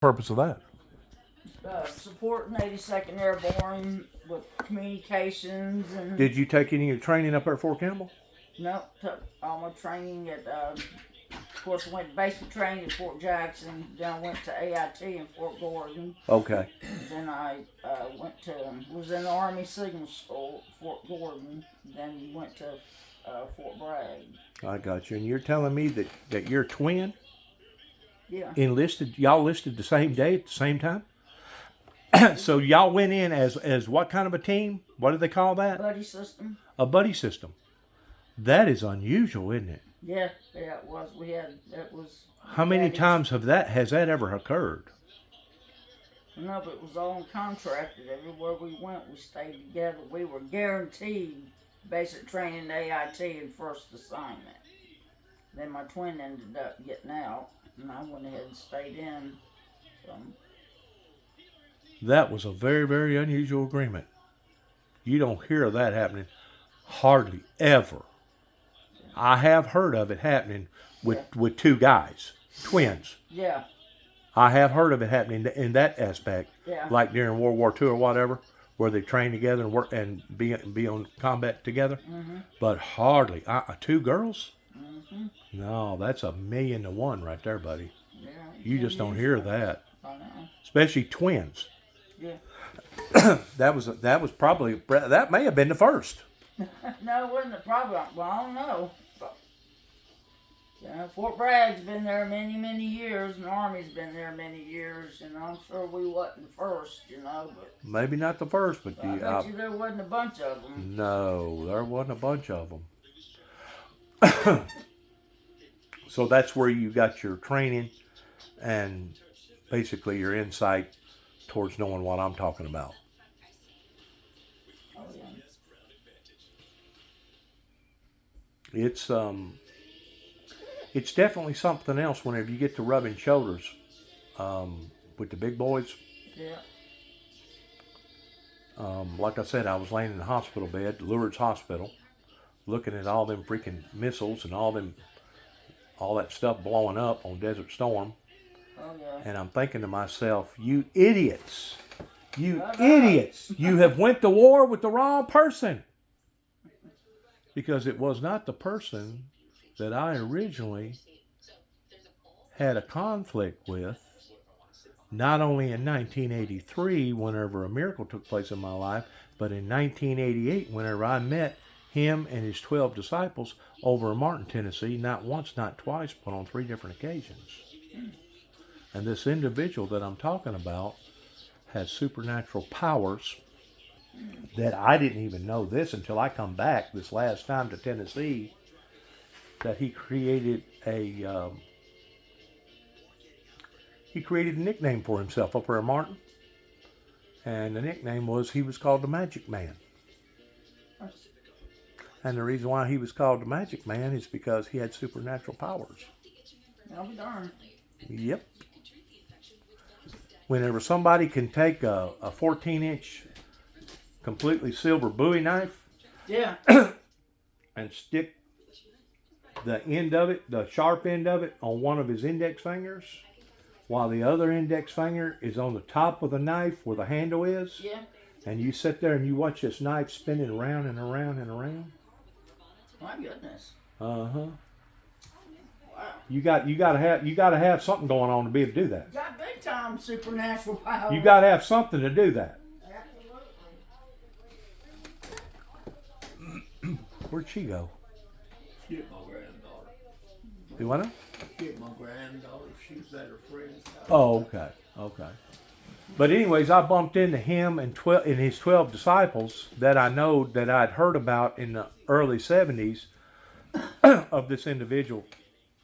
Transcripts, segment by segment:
Purpose of that? Supporting 82nd Airborne with communications and. Did you take any of your training up there at Fort Campbell? No, took all my training at. Of course, I went to basic training at Fort Jackson. Then I went to AIT in Fort Gordon. Okay. Then I was in the Army Signal School at Fort Gordon. Then went to Fort Bragg. I got you. And you're telling me that you're a twin? Yeah. Y'all listed the same day at the same time? So y'all went in as what kind of a team? What do they call that? Buddy system. A buddy system. That is unusual, isn't it? Yeah, it was. It was. How many times has that ever occurred? No, but it was all contracted. Everywhere we went, we stayed together. We were guaranteed basic training, AIT, and first assignment. Then my twin ended up getting out, and I went ahead and stayed in. So. That was a very, very unusual agreement. You don't hear of that happening hardly ever. I have heard of it happening with two guys, twins. Yeah. I have heard of it happening in that aspect, yeah. Like during World War II or whatever, where they train together and work and be on combat together. Mm-hmm. But hardly two girls. Mm-hmm. No, that's 1,000,000 to 1 right there, buddy. Yeah. You just don't hear that, I know. especially twins. Yeah. that was probably that may have been the first. No, it wasn't the problem. Well, I don't know. But, Fort Bragg's been there many, many years, and the Army's been there many years, and I'm sure we wasn't the first, but. Maybe not the first, but I bet you there wasn't a bunch of them. No, there wasn't a bunch of them. So that's where you got your training and basically your insight towards knowing what I'm talking about. Oh, yeah. It's definitely something else whenever you get to rubbing shoulders with the big boys. Yeah. Like I said, I was laying in the hospital bed, Lourdes Hospital, looking at all them freaking missiles and all that stuff blowing up on Desert Storm. Oh, yeah. And I'm thinking to myself, you idiots, you have went to war with the wrong person. Because it was not the person that I originally had a conflict with, not only in 1983, whenever a miracle took place in my life, but in 1988, whenever I met him and his 12 disciples over in Martin, Tennessee, not once, not twice, but on 3 different occasions. And this individual that I'm talking about has supernatural powers that I didn't even know this until I come back this last time to Tennessee, that he created a nickname for himself up there in Martin. And the nickname he was called the Magic Man. And the reason why he was called the Magic Man is because he had supernatural powers. I'll be darned. Yep. Whenever somebody can take a 14-inch completely silver Bowie knife, yeah, and stick the end of it, the sharp end of it, on one of his index fingers, while the other index finger is on the top of the knife where the handle is. Yeah. And you sit there and you watch this knife spinning around and around and around. My goodness. Uh huh. Wow. You got to have something going on to be able to do that. You got big time supernatural power. You got to have something to do that. Absolutely. Where'd she go? Get my granddaughter. You want to? Get my granddaughter. She was at her friend's house. Oh, okay. But anyways, I bumped into him and his 12 disciples that I know that I'd heard about in the early 70s of this individual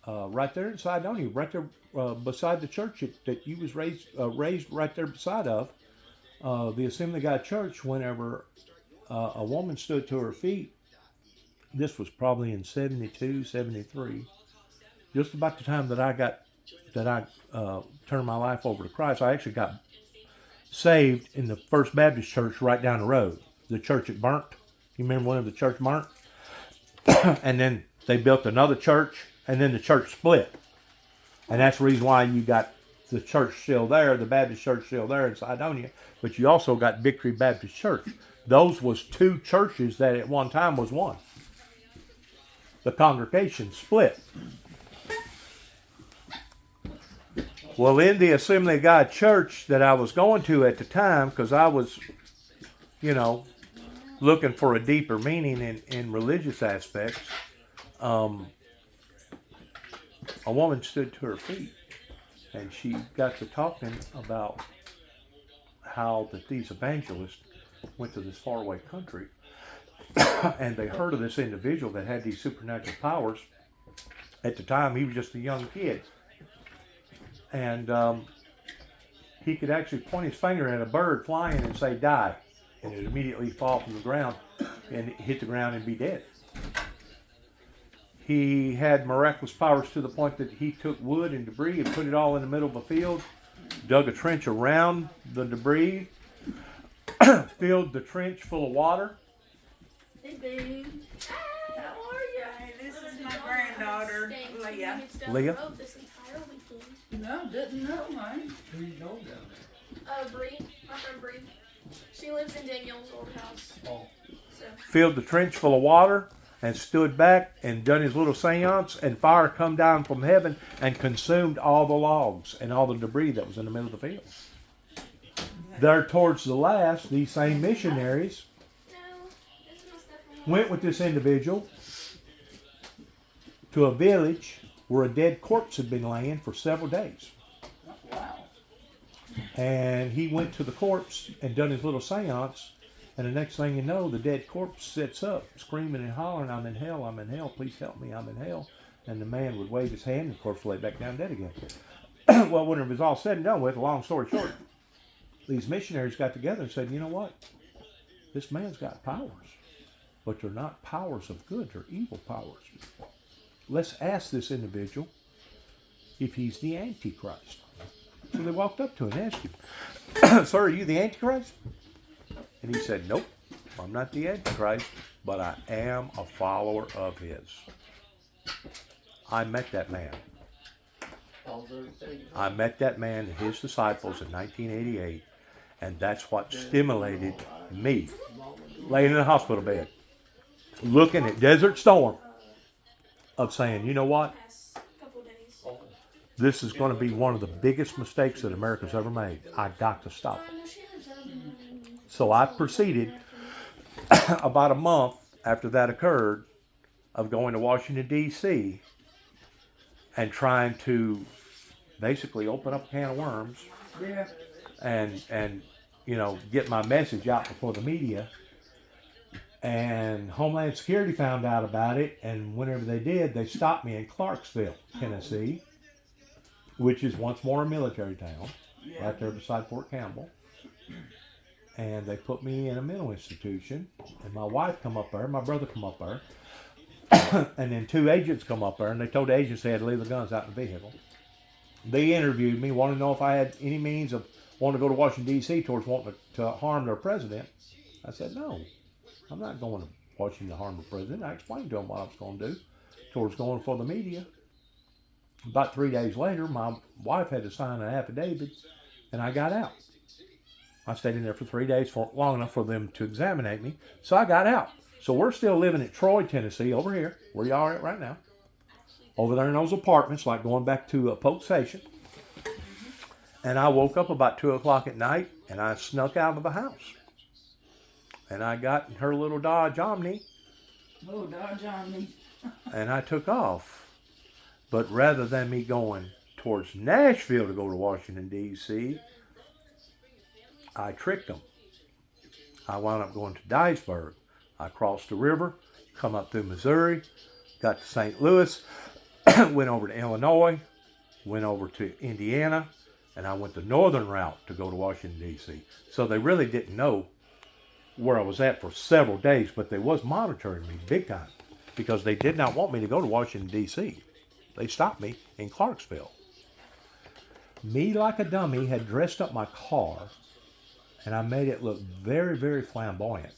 right there in Sidonia, right there beside the church that you was raised right there beside of, the Assembly of God Church. Whenever a woman stood to her feet, this was probably in 72, 73, just about the time that I turned my life over to Christ. I actually got saved in the First Baptist Church right down the road. The church that burnt. You remember when the church burnt? And then they built another church, and then the church split. And that's the reason why you got the church still there, the Baptist church still there in Cydonia, but you also got Victory Baptist Church. Those was two churches that at one time was one. The congregation split. Well, in the Assembly of God church that I was going to at the time, because I was, looking for a deeper meaning in religious aspects, a woman stood to her feet and she got to talking about how that these evangelists went to this faraway country and they heard of this individual that had these supernatural powers. At the time, he was just a young kid. And he could actually point his finger at a bird flying and say, die. And it would immediately fall from the ground and hit the ground and be dead. He had miraculous powers to the point that he took wood and debris and put it all in the middle of a field, dug a trench around the debris, filled the trench full of water. Hey, babe. How are you? Hey, this is my granddaughter, Leah. Leah? This entire weekend. No, didn't know, man. Who you know down Bree, my friend Bree. She lives in Danielle's old house. there? Oh, So Filled the trench full of water and stood back and done his little seance, and fire come down from heaven and consumed all the logs and all the debris that was in the middle of the field. There towards the last, these same missionaries no, this is my stuff. went with this individual to a village where a dead corpse had been laying for several days. Wow. And he went to the corpse and done his little seance, and the next thing you know, the dead corpse sits up, screaming and hollering, I'm in hell, please help me, I'm in hell. And the man would wave his hand, and the corpse lay back down dead again. Well, when it was all said and done with, a long story short, these missionaries got together and said, you know what? This man's got powers, but they're not powers of good, they're evil powers. Let's ask this individual if he's the Antichrist. So they walked up to him and asked him, sir, are you the Antichrist? And he said, nope, I'm not the Antichrist, but I am a follower of his. I met that man. all everything. I met that man and his disciples in 1988, and that's what stimulated me, laying in a hospital bed, looking at Desert Storm, of saying, you know what? Past couple days. Oh, This is going to be one of the biggest mistakes that America's ever made. I got to stop it. No, she lives out in, So I proceeded, about a month after that occurred, of going to Washington, D.C. and trying to basically open up a can of worms Yeah. and get my message out before the media. And Homeland Security found out about it, and whenever they did, they stopped me in Clarksville, Tennessee, which is once more a military town, Yeah. right there beside Fort Campbell. And they put me in a mental institution, and my wife come up there, my brother come up there, and then two agents come up there, and they told the agents they had to leave the guns out in the vehicle. They interviewed me, wanted to know if I had any means of wanting to go to Washington, D.C. towards wanting to harm their president. I said, no, I'm not going to Washington to harm the president. I explained to them what I was going to do towards going for the media. About 3 days later, my wife had to sign an affidavit, and I got out. I stayed in there for 3 days, long enough for them to examine me, so I got out. So we're still living at Troy, Tennessee, over here, where y'all are at right now. Over there in those apartments, like going back to Polk Station. And I woke up about 2 o'clock at night, and I snuck out of the house. And I got in her little Dodge Omni, Oh, Dodge on me. and I took off. But rather than me going towards Nashville to go to Washington, D.C., I tricked them. I wound up going to Dyersburg. I crossed the river, come up through Missouri, got to St. Louis, went over to Illinois, went over to Indiana, and I went the northern route to go to Washington, D.C. So they really didn't know where I was at for several days, but they was monitoring me big time because they did not want me to go to Washington, D.C. They stopped me in Clarksville. Me, like a dummy, had dressed up my car, and I made it look very, very flamboyant.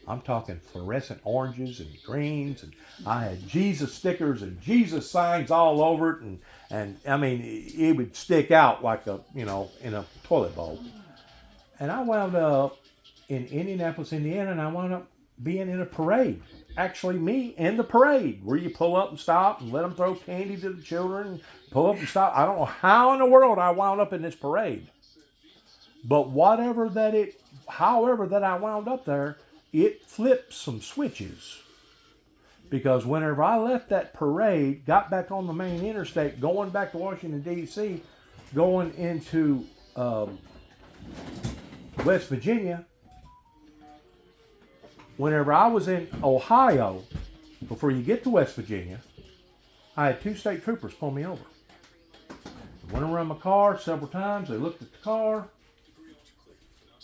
I'm talking fluorescent oranges and greens, and I had Jesus stickers and Jesus signs all over it, and I mean, it would stick out like in a toilet bowl. And I wound up in Indianapolis, Indiana, and I wound up being in a parade. Actually, me in the parade, where you pull up and stop and let them throw candy to the children, pull up and stop. I don't know how in the world I wound up in this parade. But however that I wound up there, it flipped some switches. Because whenever I left that parade, got back on the main interstate, going back to Washington, D.C., going into West Virginia, whenever I was in Ohio, before you get to West Virginia, I had 2 state troopers pull me over. I went around my car several times. They looked at the car.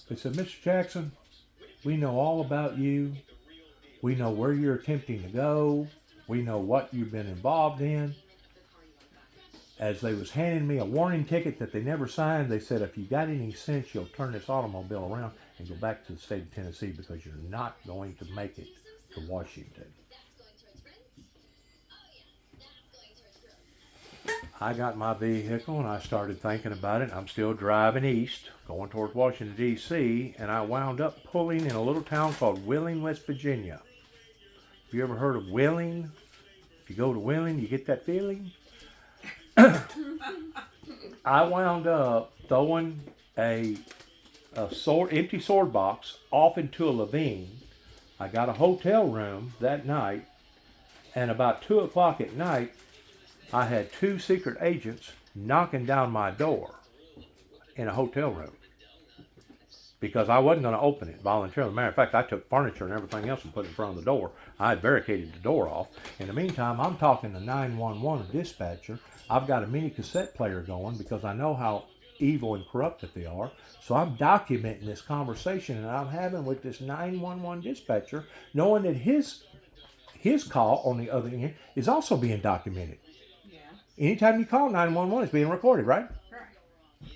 They said, Mr. Jackson, we know all about you. We know where you're attempting to go. We know what you've been involved in. As they was handing me a warning ticket that they never signed, they said, if you got any sense, you'll turn this automobile around and go back to the state of Tennessee because you're not going to make it to Washington. I got my vehicle and I started thinking about it. I'm still driving east, going towards Washington, D.C., and I wound up pulling in a little town called Wheeling, West Virginia. Have you ever heard of Wheeling? If you go to Wheeling, you get that feeling? I wound up throwing a empty sword box off into a ravine. I got a hotel room that night, and about 2 o'clock at night, I had 2 secret agents knocking down my door in a hotel room because I wasn't going to open it voluntarily. Matter of fact, I took furniture and everything else and put it in front of the door. I had barricaded the door off. In the meantime, I'm talking to 911 dispatcher. I've got a mini cassette player going because I know how evil and corrupt that they are. So I'm documenting this conversation that I'm having with this 911 dispatcher, knowing that his call on the other end is also being documented. Anytime you call 911, it's being recorded, right? Right.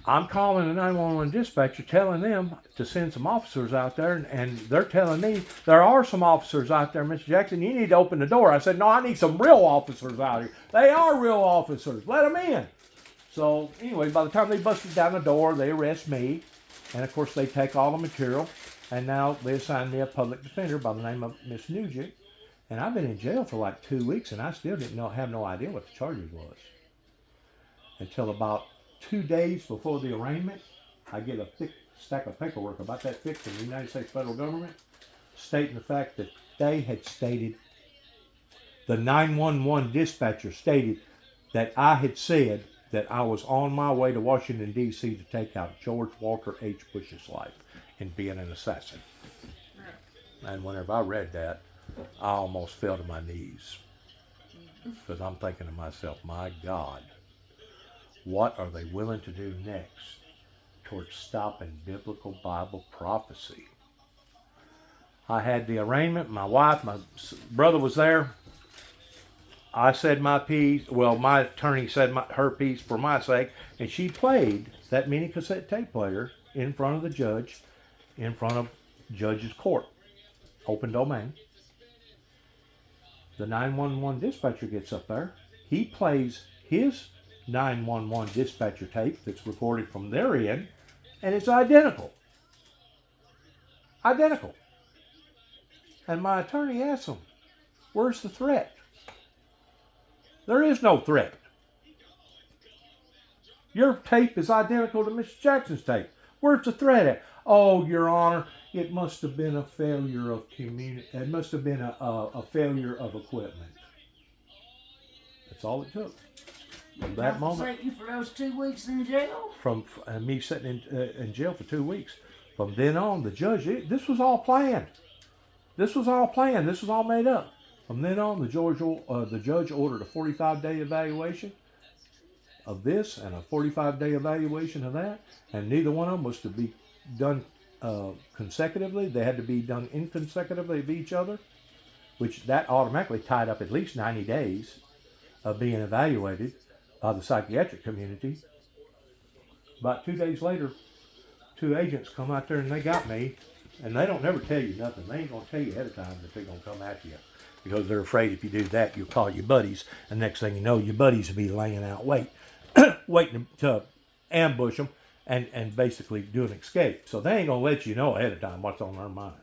I'm calling the 911 dispatcher, telling them to send some officers out there, and they're telling me there are some officers out there, Mr. Jackson. You need to open the door. I said, no, I need some real officers out here. They are real officers. Let them in. So anyway, by the time they busted down the door, they arrest me, and of course they take all the material, and now they assign me a public defender by the name of Miss Nugent. And I've been in jail for like 2 weeks, and I still have no idea what the charges was. Until about 2 days before the arraignment, I get a thick stack of paperwork about that thick from the United States federal government, stating the fact that they had stated, the 911 dispatcher stated that I had said that I was on my way to Washington, D.C. to take out George Walker H. Bush's life and being an assassin. And whenever I read that, I almost fell to my knees because I'm thinking to myself, my God, what are they willing to do next towards stopping biblical Bible prophecy? I had the arraignment. My wife, my brother was there. I said my piece. Well, my attorney said her piece for my sake, and she played that mini cassette tape player in front of the judge, in front of judge's court, open domain. The 911 dispatcher gets up there. He plays his 911 dispatcher tape that's recorded from their end, and it's identical. Identical. And my attorney asks him, where's the threat? There is no threat. Your tape is identical to Mr. Jackson's tape. Where's the threat at? Oh, Your Honor, it must have been a failure of It must have been a failure of equipment. That's all it took. From that moment. You for those 2 weeks in jail? From me sitting in jail for 2 weeks. From then on, the judge, this was all planned. This was all planned. This was all made up. From then on, the judge ordered a 45-day evaluation of this and a 45-day evaluation of that, and neither one of them was to be done consecutively. They had to be done inconsecutively of each other, which that automatically tied up at least 90 days of being evaluated by the psychiatric community. About 2 days later, 2 agents come out there and they got me And they don't never tell you nothing. They ain't gonna tell you ahead of time that they're gonna come at you. Because they're afraid if you do that, you'll call your buddies. And next thing you know, your buddies will be laying out waiting to ambush them and basically do an escape. So they ain't gonna let you know ahead of time what's on their mind.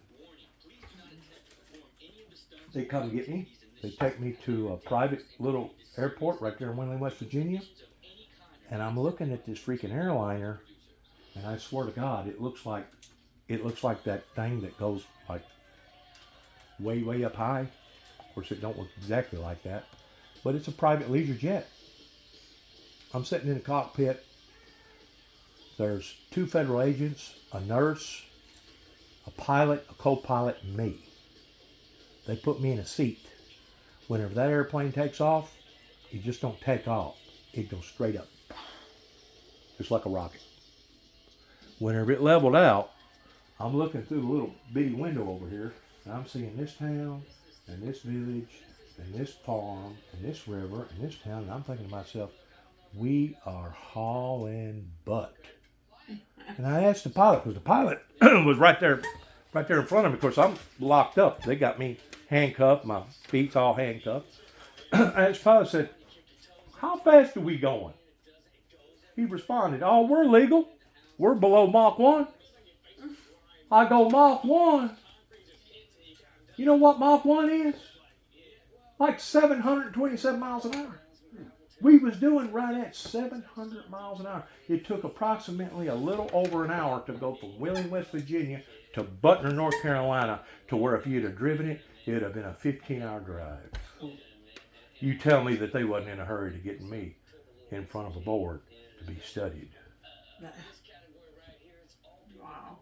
They come and get me. They take me to a private little airport right there in Windley, West Virginia. And I'm looking at this freaking airliner, and I swear to God, it looks like that thing that goes like way, way up high. Of course, it don't look exactly like that, but it's a private leisure jet. I'm sitting in the cockpit. There's 2 federal agents, a nurse, a pilot, a co-pilot, and me. They put me in a seat. Whenever that airplane takes off, it just don't take off. It goes straight up. Just like a rocket. Whenever it leveled out, I'm looking through the little bitty window over here, and I'm seeing this town, and this village, and this farm, and this river, and this town, and I'm thinking to myself, we are hauling butt. And I asked the pilot, because the pilot was right there in front of me. Of course, I'm locked up. They got me handcuffed, my feet's all handcuffed. I asked the pilot, said, how fast are we going? He responded, oh, we're legal. We're below Mach 1. I go, Mach 1? You know what Mach 1 is? Like 727 miles an hour. We was doing right at 700 miles an hour. It took approximately a little over an hour to go from Wheeling, West Virginia to Butner, North Carolina, to where if you'd have driven it, it'd have been a 15-hour drive. You tell me that they wasn't in a hurry to get me in front of a board to be studied. Wow.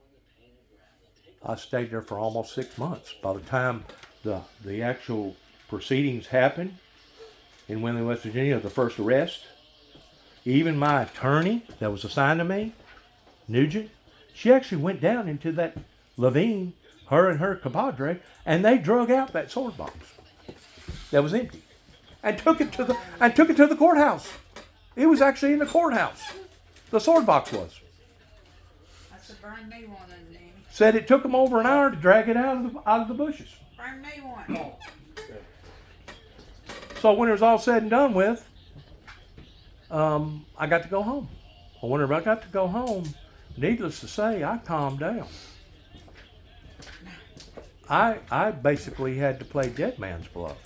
I stayed there for almost 6 months. By the time the actual proceedings happened in Windley, West Virginia, the first arrest, even my attorney that was assigned to me, Nugent, she actually went down into that Levine, her and her compadre, and they drug out that sword box that was empty and took it to the courthouse. It was actually in the courthouse. The sword box was. That's a brand new one in there. Said it took them over an hour to drag it out of the bushes. Brand new one. So when it was all said and done with, I got to go home. Well, whenever I got to go home, needless to say, I calmed down. I basically had to play dead man's bluff.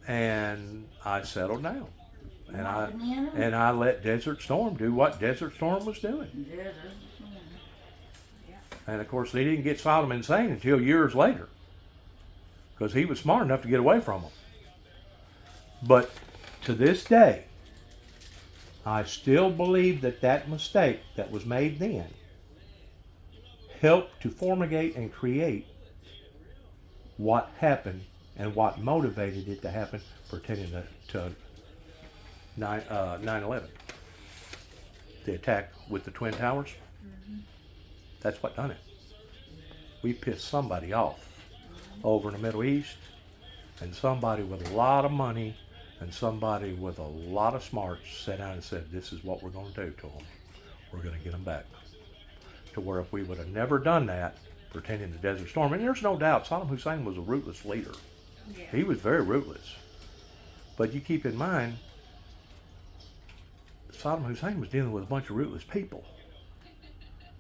And I settled down. And I let Desert Storm do what Desert Storm was doing. And of course, they didn't get Solomon insane until years later, because he was smart enough to get away from them. But to this day, I still believe that mistake that was made then helped to formulate and create what happened and what motivated it to happen pertaining to 9/11. The attack with the Twin Towers. That's what done it. We pissed somebody off over in the Middle East, and somebody with a lot of money and somebody with a lot of smarts sat down and said, this is what we're going to do to them. We're going to get them back. To where if we would have never done that, pertaining to Desert Storm, and there's no doubt Saddam Hussein was a ruthless leader. Yeah. He was very ruthless. But you keep in mind, Saddam Hussein was dealing with a bunch of ruthless people.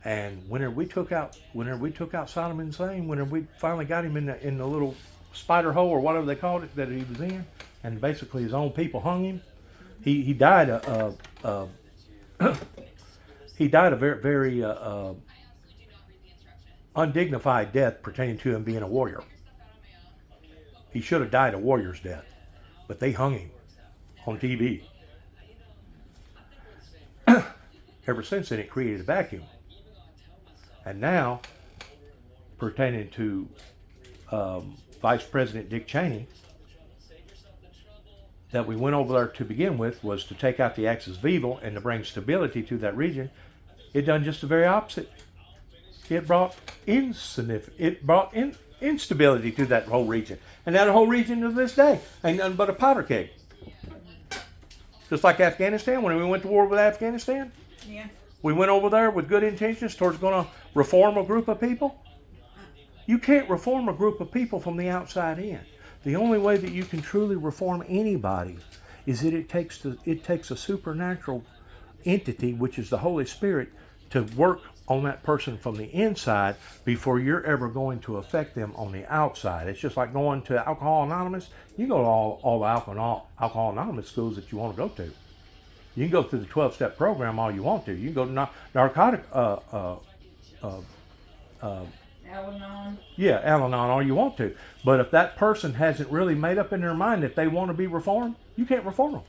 And whenever we took out Saddam Hussein, whenever we finally got him in the little spider hole or whatever they called it that he was in, and basically his own people hung him, he died he died a very, very undignified death pertaining to him being a warrior. He should have died a warrior's death, but they hung him on TV. Ever since then, it created a vacuum. And now, pertaining to Vice President Dick Cheney, that we went over there to begin with was to take out the axis of evil and to bring stability to that region. It done just the very opposite. It brought instability to that whole region. And that whole region to this day ain't nothing but a powder keg. Just like Afghanistan, when we went to war with Afghanistan, Yeah. We went over there with good intentions towards going to reform a group of people. You can't reform a group of people from the outside in. The only way that you can truly reform anybody is that it takes a supernatural entity, which is the Holy Spirit, to work on that person from the inside before you're ever going to affect them on the outside. It's just like going to Alcohol Anonymous. You go to all the Alcohol Anonymous schools that you want to go to. You can go through the 12-step program all you want to. You can go to narcotic, Al-Anon. yeah, Al-Anon all you want to. But if that person hasn't really made up in their mind that they want to be reformed, you can't reform them.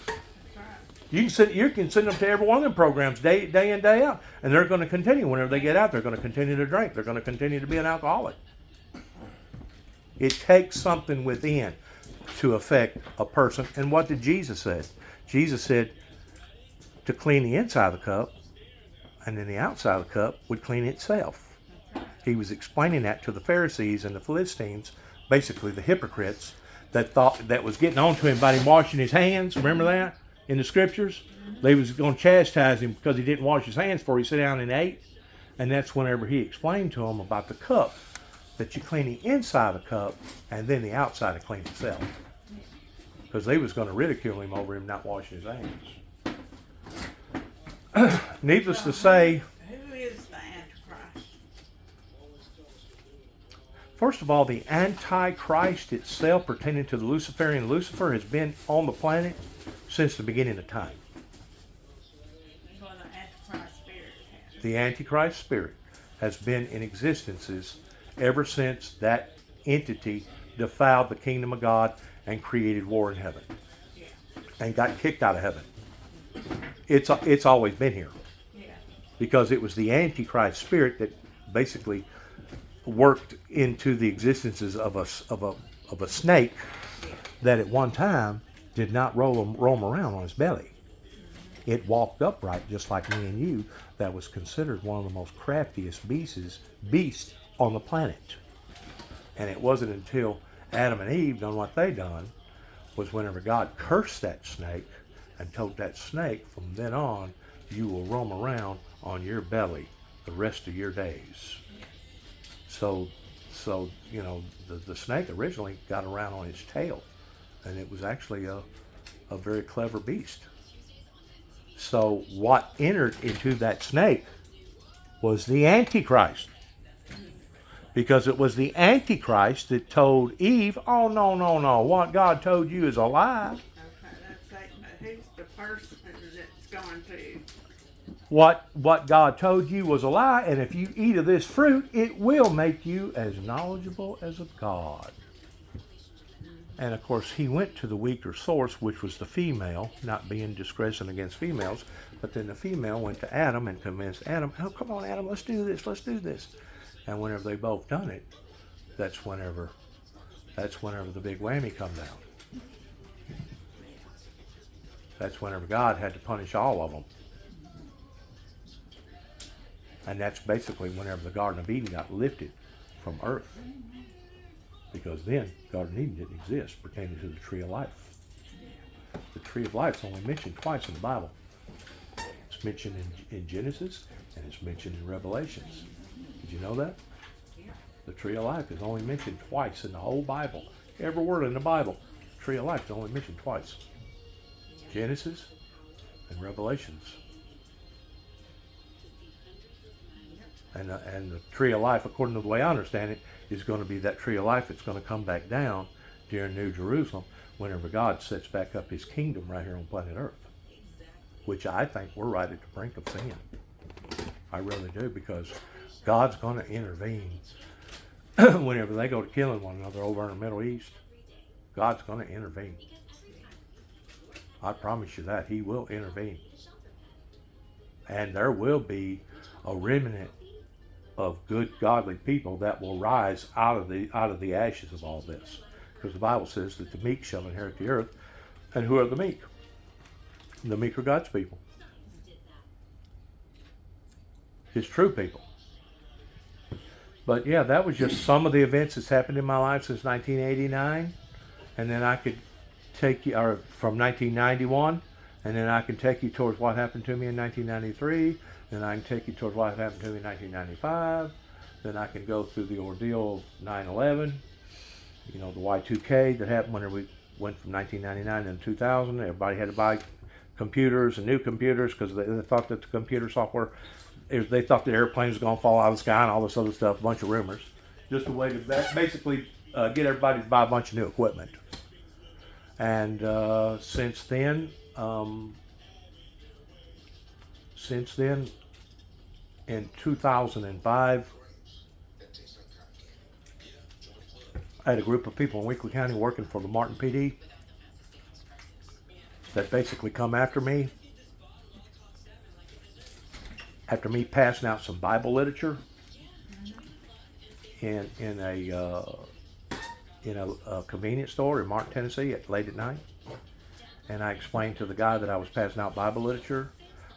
That's right. You can send them to every one of them programs day in, day out. And they're going to continue. Whenever they get out, they're going to continue to drink. They're going to continue to be an alcoholic. It takes something within to affect a person. And what did Jesus say? Jesus said to clean the inside of the cup, and then the outside of the cup would clean itself. He was explaining that to the Pharisees and the Philistines, basically the hypocrites, that was getting on to him by him washing his hands. Remember that in the scriptures? They was going to chastise him because he didn't wash his hands before he sat down and ate. And that's whenever he explained to them about the cup, that you clean the inside of the cup and then the outside to clean itself. Because they was going to ridicule him over him not washing his hands. Needless to say, Who is the Antichrist? first of all, the Antichrist itself pertaining to the Luciferian Lucifer has been on the planet since the beginning of time. Well, the Antichrist spirit has. The Antichrist spirit has been in existences ever since that entity defiled the kingdom of God and created war in heaven Yeah. and got kicked out of heaven. It's always been here Yeah. because it was the Antichrist spirit that basically worked into the existences of a snake that at one time did not roam around on his belly. It walked upright just like me and you. That was considered one of the most craftiest beasts on the planet. And it wasn't until Adam and Eve done what they done was whenever God cursed that snake and told that snake, from then on, you will roam around on your belly the rest of your days. So you know, the snake originally got around on his tail, and it was actually a very clever beast. So what entered into that snake was the Antichrist. Because it was the Antichrist that told Eve, oh, no, what God told you is a lie. Okay, that's Satan, but who's the person that's going to? What God told you was a lie, and if you eat of this fruit, it will make you as knowledgeable as a God. And of course, he went to the weaker source, which was the female, not being discretion against females, but then the female went to Adam and convinced Adam, oh, come on, Adam, let's do this. And whenever they both done it, that's whenever the big whammy come down. That's whenever God had to punish all of them. And that's basically whenever the Garden of Eden got lifted from earth. Because then Garden of Eden didn't exist pertaining to the tree of life. The tree of life is only mentioned twice in the Bible. It's mentioned in Genesis and it's mentioned in Revelations. Did you know that? The tree of life is only mentioned twice in the whole Bible. Every word in the Bible, the tree of life is only mentioned twice. Genesis and Revelations. And the tree of life, according to the way I understand it, is going to be that tree of life that's going to come back down during New Jerusalem whenever God sets back up his kingdom right here on planet Earth. Which I think we're right at the brink of seeing. I really do, because God's going to intervene whenever they go to killing one another over in the Middle East. God's going to intervene. I promise you that. He will intervene. And there will be a remnant of good, godly people that will rise out of the ashes of all this. Because the Bible says that the meek shall inherit the earth. And who are the meek? The meek are God's people. His true people. But yeah, that was just some of the events that's happened in my life since 1989. And then I could take you, or from 1991, And then I can take you towards what happened to me in 1993. Then I can take you towards what happened to me in 1995. Then I can go through the ordeal of 9/11. You know, the Y2K that happened when we went from 1999 to 2000. Everybody had to buy computers and new computers because they thought that the computer software, they thought the airplane was going to fall out of the sky and all this other stuff, a bunch of rumors. Just a way to basically get everybody to buy a bunch of new equipment. And since then, in 2005, I had a group of people in Weakley County working for the Martin PD that basically come after me passing out some Bible literature in a convenience store in Martin, Tennessee late at night. And I explained to the guy that I was passing out Bible literature,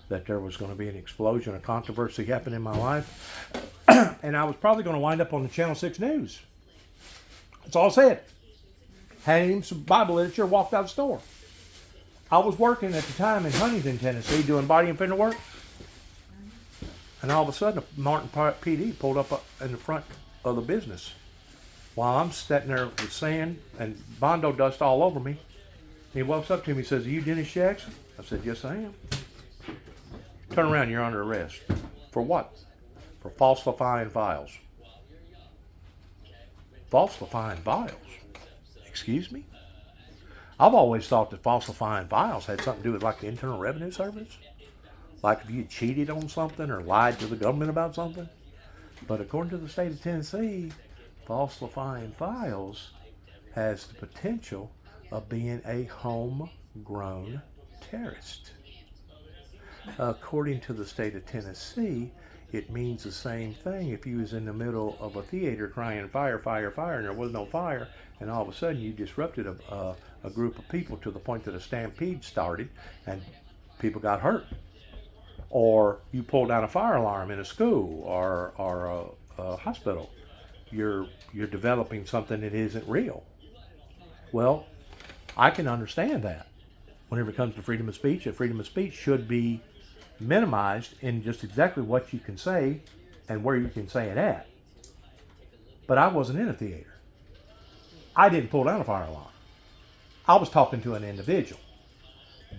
that there was going to be an explosion of controversy happening in my life. And I was probably going to wind up on the Channel 6 News. That's all I said. Handed him some Bible literature, walked out of the store. I was working at the time in Huntington, Tennessee, doing body and fender work. And all of a sudden, a Martin PD pulled up in the front of the business while I'm sitting there with sand and Bondo dust all over me. He walks up to me and says, "Are you Dennis Jackson?" I said, "Yes, I am." "Turn around, you're under arrest." "For what?" "For falsifying files." Falsifying files? Excuse me? I've always thought that falsifying files had something to do with like the Internal Revenue Service. Like if you cheated on something or lied to the government about something. But according to the state of Tennessee, falsifying files has the potential of being a homegrown terrorist. According to the state of Tennessee, it means the same thing if you was in the middle of a theater crying fire, fire, fire, and there was no fire, and all of a sudden you disrupted a group of people to the point that a stampede started and people got hurt. Or you pulled down a fire alarm in a school or a hospital. You're developing something that isn't real. Well, I can understand that. Whenever it comes to freedom of speech, freedom of speech should be minimized in just exactly what you can say and where you can say it at. But I wasn't in a theater. I didn't pull down a fire alarm. I was talking to an individual.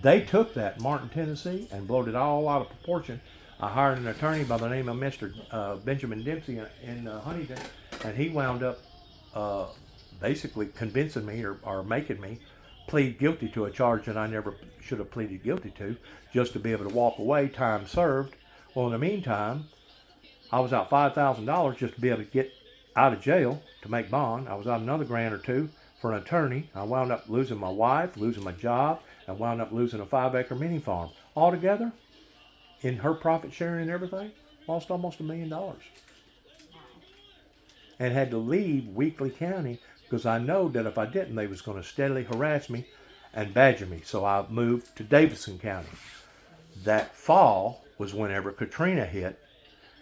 They took that in Martin, Tennessee and blowed it all out of proportion. I hired an attorney by the name of Mr. Benjamin Dempsey in Huntington, and he wound up basically convincing me or making me plead guilty to a charge that I never should have pleaded guilty to, just to be able to walk away, time served. Well, in the meantime, I was out $5,000 just to be able to get out of jail to make bond. I was out another grand or two for an attorney. I wound up losing my wife, losing my job, and wound up losing a 5-acre mini farm. Altogether, in her profit sharing and everything, lost almost $1 million. And had to leave Weakley County because I know that if I didn't, they was going to steadily harass me and badger me. So I moved to Davidson County. That fall was whenever Katrina hit,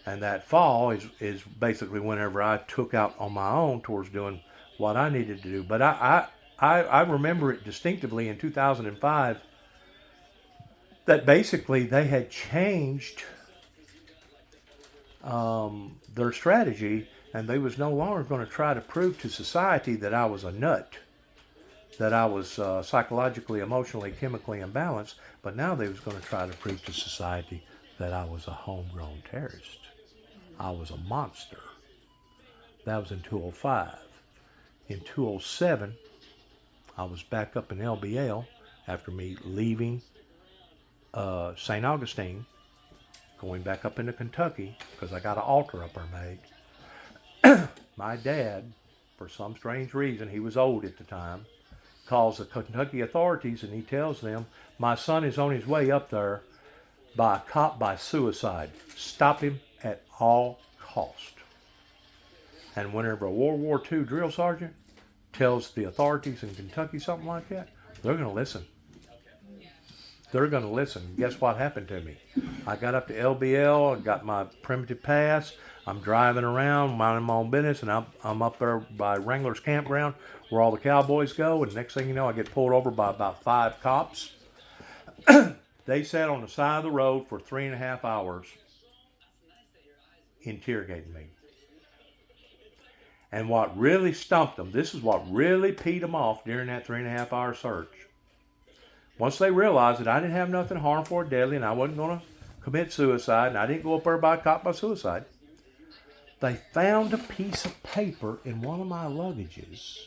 and that fall is basically whenever I took out on my own towards doing what I needed to do. But I remember it distinctively in 2005 that basically they had changed their strategy, and they was no longer going to try to prove to society that I was a nut, that I was psychologically, emotionally, chemically imbalanced, but now they was going to try to prove to society that I was a homegrown terrorist. I was a monster. That was in 2005. In 2007, I was back up in LBL after me leaving St. Augustine, going back up into Kentucky, because I got an altar up there made. My dad, for some strange reason, he was old at the time, calls the Kentucky authorities and he tells them, "My son is on his way up there by a cop by suicide. Stop him at all cost." And whenever a World War II drill sergeant tells the authorities in Kentucky something like that, they're going to listen. They're going to listen. Guess what happened to me? I got up to LBL, I got my primitive pass, I'm driving around, minding my own business, and I'm up there by Wrangler's Campground, where all the cowboys go, and next thing you know, I get pulled over by about 5 cops. They sat on the side of the road for 3.5 hours interrogating me. And what really stumped them, this is what really peed them off during that 3.5 hour search. Once they realized that I didn't have nothing harmful or deadly and I wasn't going to commit suicide and I didn't go up there by caught by suicide, they found a piece of paper in one of my luggages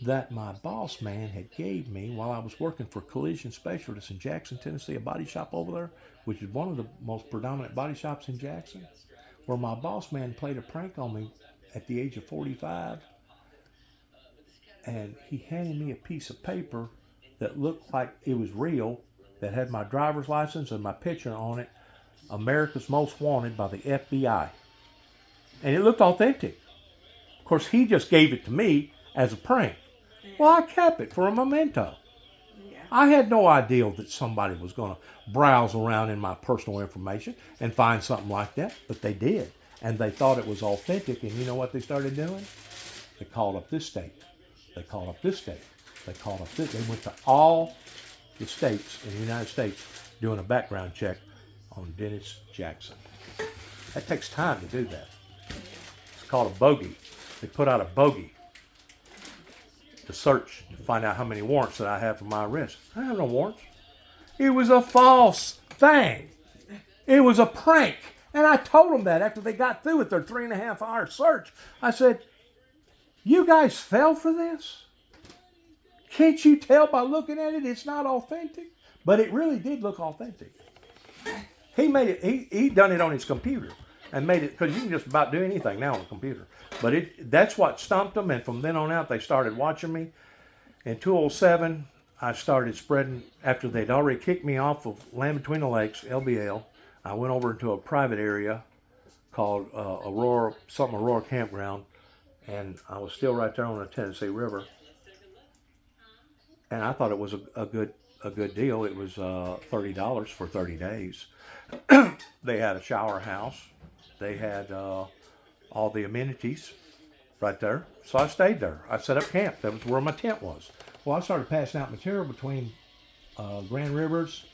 that my boss man had gave me while I was working for Collision Specialists in Jackson, Tennessee, a body shop over there, which is one of the most predominant body shops in Jackson, where my boss man played a prank on me at the age of 45, and he handed me a piece of paper that looked like it was real, that had my driver's license and my picture on it, America's Most Wanted by the FBI. And it looked authentic. Of course, he just gave it to me as a prank. Well, I kept it for a memento. Yeah. I had no idea that somebody was going to browse around in my personal information and find something like that, but they did. And they thought it was authentic, and you know what they started doing? They called up this state. They called up this state. They called up this. They went to all the states in the United States doing a background check on Dennis Jackson. That takes time to do that. It's called a bogey. They put out a bogey to search to find out how many warrants that I have for my arrest. I have no warrants. It was a false thing. It was a prank. And I told them that after they got through with their 3.5 hour search. I said, you guys fell for this? Can't you tell by looking at it it's not authentic? But it really did look authentic. He made it, he done it on his computer and made it, because you can just about do anything now on a computer. But that's what stumped them, and from then on out they started watching me. In 2007, I started spreading, after they'd already kicked me off of Land Between the Lakes, LBL, I went over into a private area called Aurora Campground, and I was still right there on the Tennessee River. And I thought it was a good deal. It was $30 for 30 days. They had a shower house. They had all the amenities right there. So I stayed there. I set up camp. That was where my tent was. Well, I started passing out material between Grand Rivers,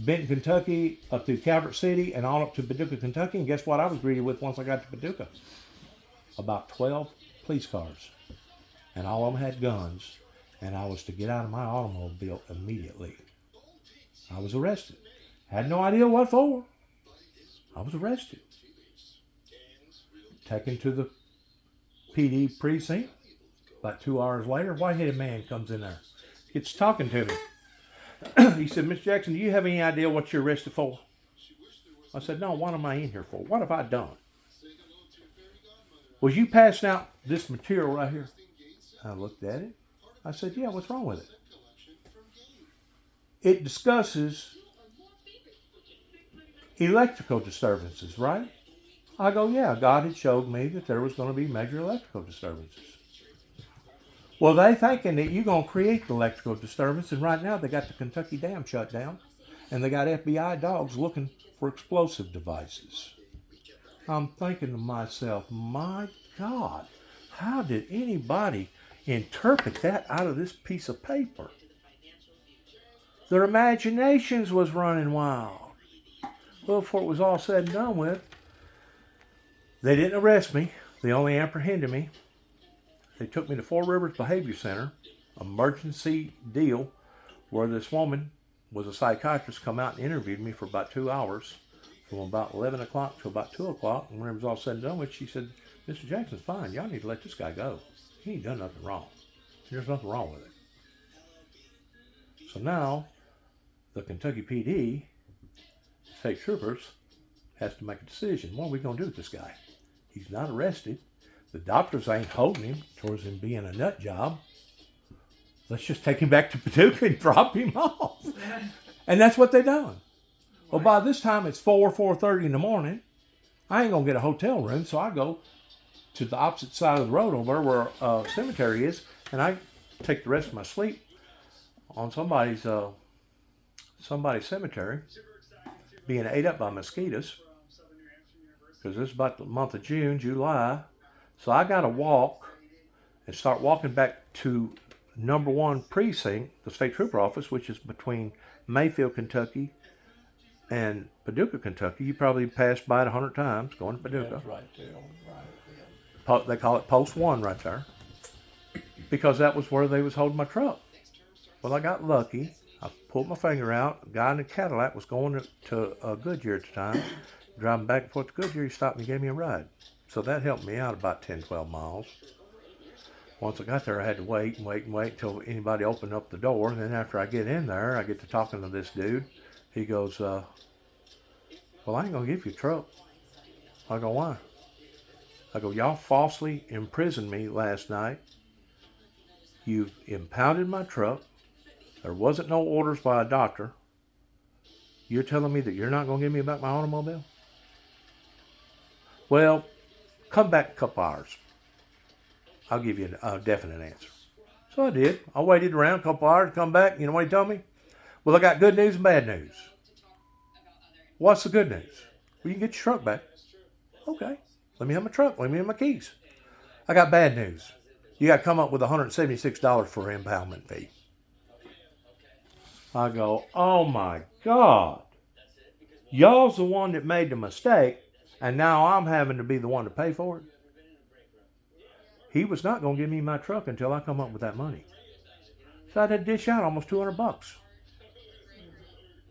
Benton, Kentucky, up to Calvert City, and all up to Paducah, Kentucky. And guess what I was greeted with once I got to Paducah? About 12 police cars. And all of them had guns. And I was to get out of my automobile immediately. I was arrested. Had no idea what for. I was arrested. Taken to the PD precinct. About 2 hours later, a white-headed man comes in there. Gets talking to me. He said, Mr. Jackson, do you have any idea what you're arrested for? I said, no, what am I in here for? What have I done? Was you passing out this material right here? I looked at it. I said, yeah, what's wrong with it? It discusses electrical disturbances, right? I go, yeah, God had showed me that there was going to be major electrical disturbances. Well, they thinking that you're going to create the electrical disturbance, and right now they got the Kentucky Dam shut down, and they got FBI dogs looking for explosive devices. I'm thinking to myself, my God, how did anybody interpret that out of this piece of paper? Their imaginations was running wild. Well, before it was all said and done with, they didn't arrest me. They only apprehended me. They took me to Four Rivers Behavior Center, emergency deal, where this woman was a psychiatrist, come out and interviewed me for about 2 hours, from about 11 o'clock to about 2 o'clock. And when it was all said and done with, she said, Mr. Jackson's fine. Y'all need to let this guy go. He ain't done nothing wrong. There's nothing wrong with it. So now, the Kentucky PD, state troopers, has to make a decision. What are we going to do with this guy? He's not arrested. The doctors ain't holding him towards him being a nut job. Let's just take him back to Paducah and drop him off. And that's what they done. Well, by this time it's 4:30 in the morning. I ain't going to get a hotel room, so I go to the opposite side of the road over where a cemetery is, and I take the rest of my sleep on somebody's cemetery, being ate up by mosquitoes, because this is about the month of June, July. So I got to walk and start walking back to number 1 precinct, the state trooper office, which is between Mayfield, Kentucky, and Paducah, Kentucky. You probably passed by it 100 times going to Paducah. That's right there on the right. Yeah. They call it Post 1 right there. Because that was where they was holding my truck. Well, I got lucky. I pulled my finger out. A guy in a Cadillac was going to Goodyear at the time. Driving back and forth to Goodyear, he stopped and gave me a ride. So that helped me out about 10, 12 miles. Once I got there, I had to wait until anybody opened up the door. And then after I get in there, I get to talking to this dude. He goes, well, I ain't going to give you a truck. I go, why? I go, y'all falsely imprisoned me last night. You impounded my truck. There wasn't no orders by a doctor. You're telling me that you're not going to give me back my automobile? Well, come back in a couple hours. I'll give you a definite answer. So I did. I waited around a couple hours to come back. You know what he told me? Well, I got good news and bad news. What's the good news? Well, you can get your truck back. Okay. Let me have my truck. Let me have my keys. I got bad news. You got to come up with $176 for an impoundment fee. I go, oh my God. Y'all's the one that made the mistake, and now I'm having to be the one to pay for it. He was not going to give me my truck until I come up with that money. So I had to dish out almost $200.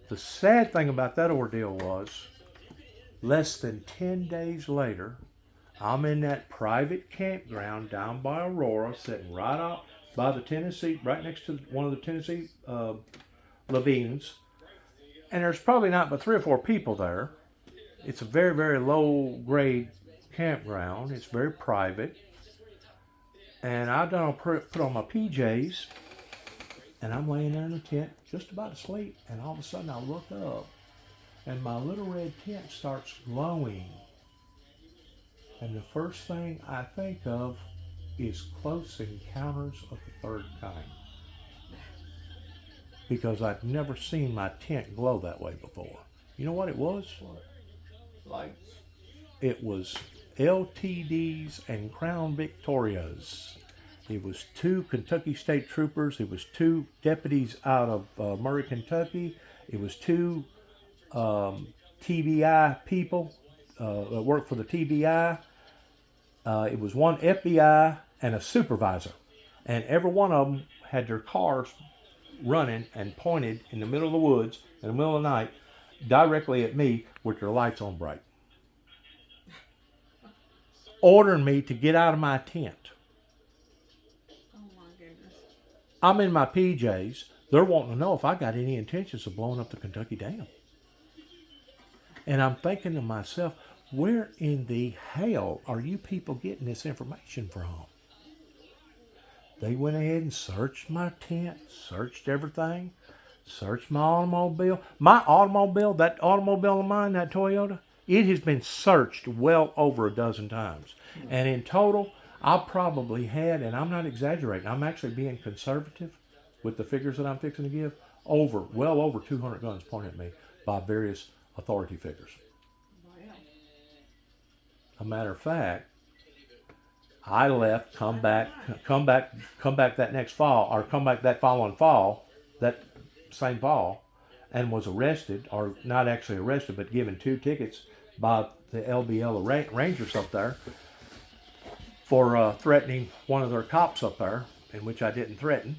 The sad thing about that ordeal was, less than 10 days later, I'm in that private campground down by Aurora, sitting right out by the Tennessee, right next to one of the Tennessee ravines. And there's probably not but 3 or 4 people there. It's a very, very low grade campground. It's very private. And I done put on my PJs, and I'm laying there in the tent, just about to sleep. And all of a sudden I look up, and my little red tent starts glowing. And the first thing I think of is Close Encounters of the Third Kind. Because I've never seen my tent glow that way before. You know what it was? Lights. It was LTDs and Crown Victorias. It was 2 Kentucky State Troopers. It was 2 deputies out of Murray, Kentucky. It was 2 TBI people that worked for the TBI. It was 1 FBI and a supervisor. And every one of them had their cars running and pointed in the middle of the woods in the middle of the night directly at me with their lights on bright. Ordering me to get out of my tent. Oh my goodness. I'm in my PJs. They're wanting to know if I got any intentions of blowing up the Kentucky Dam. And I'm thinking to myself, where in the hell are you people getting this information from? They went ahead and searched my tent, searched everything, searched my automobile. My automobile, that automobile of mine, that Toyota, it has been searched well over a dozen times. And in total, I probably had, and I'm not exaggerating, I'm actually being conservative with the figures that I'm fixing to give, well over 200 guns pointed at me by various authority figures. Wow. A matter of fact, I left, come back that next fall, or come back that following fall, that same fall, and was arrested, or not actually arrested, but given 2 tickets by the LBL Rangers up there for threatening one of their cops up there, in which I didn't threaten.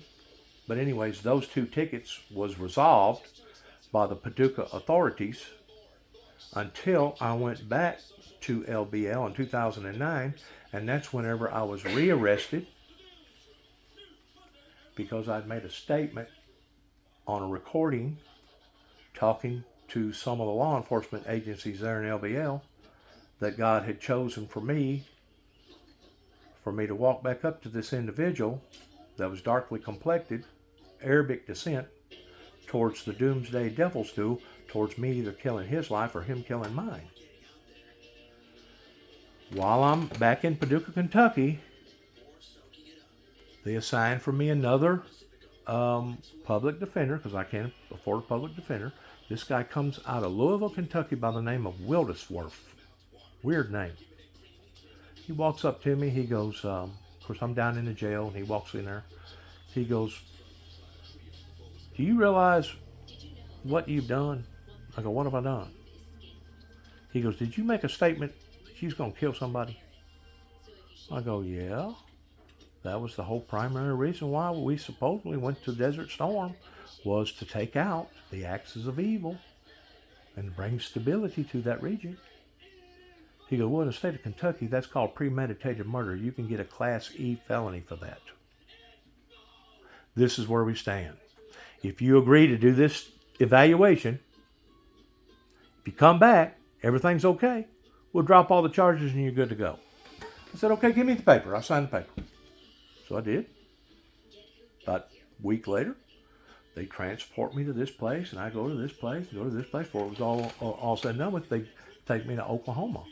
But anyways, those 2 tickets was resolved by the Paducah authorities until I went back to LBL in 2009, and that's whenever I was rearrested because I'd made a statement on a recording talking to some of the law enforcement agencies there in LBL that God had chosen for me to walk back up to this individual that was darkly complected, Arabic descent, towards the doomsday devil stool, towards me either killing his life or him killing mine. While I'm back in Paducah, Kentucky, they assigned for me another public defender, because I can't afford a public defender. This guy comes out of Louisville, Kentucky by the name of Wildesworth. Weird name. He walks up to me. He goes, of course, I'm down in the jail, and he walks in there. He goes, do you realize what you've done? I go, what have I done? He goes, did you make a statement that you was going to kill somebody? I go, yeah. That was the whole primary reason why we supposedly went to Desert Storm, was to take out the axis of evil and bring stability to that region. He goes, well, in the state of Kentucky, that's called premeditated murder. You can get a Class E felony for that. This is where we stand. If you agree to do this evaluation, if you come back, everything's okay, we'll drop all the charges and you're good to go. I said, okay, give me the paper. I signed the paper. So I did. About a week later, they transport me to this place, and I go to this place, go to this place. Before it was all said and done with, they take me to Oklahoma.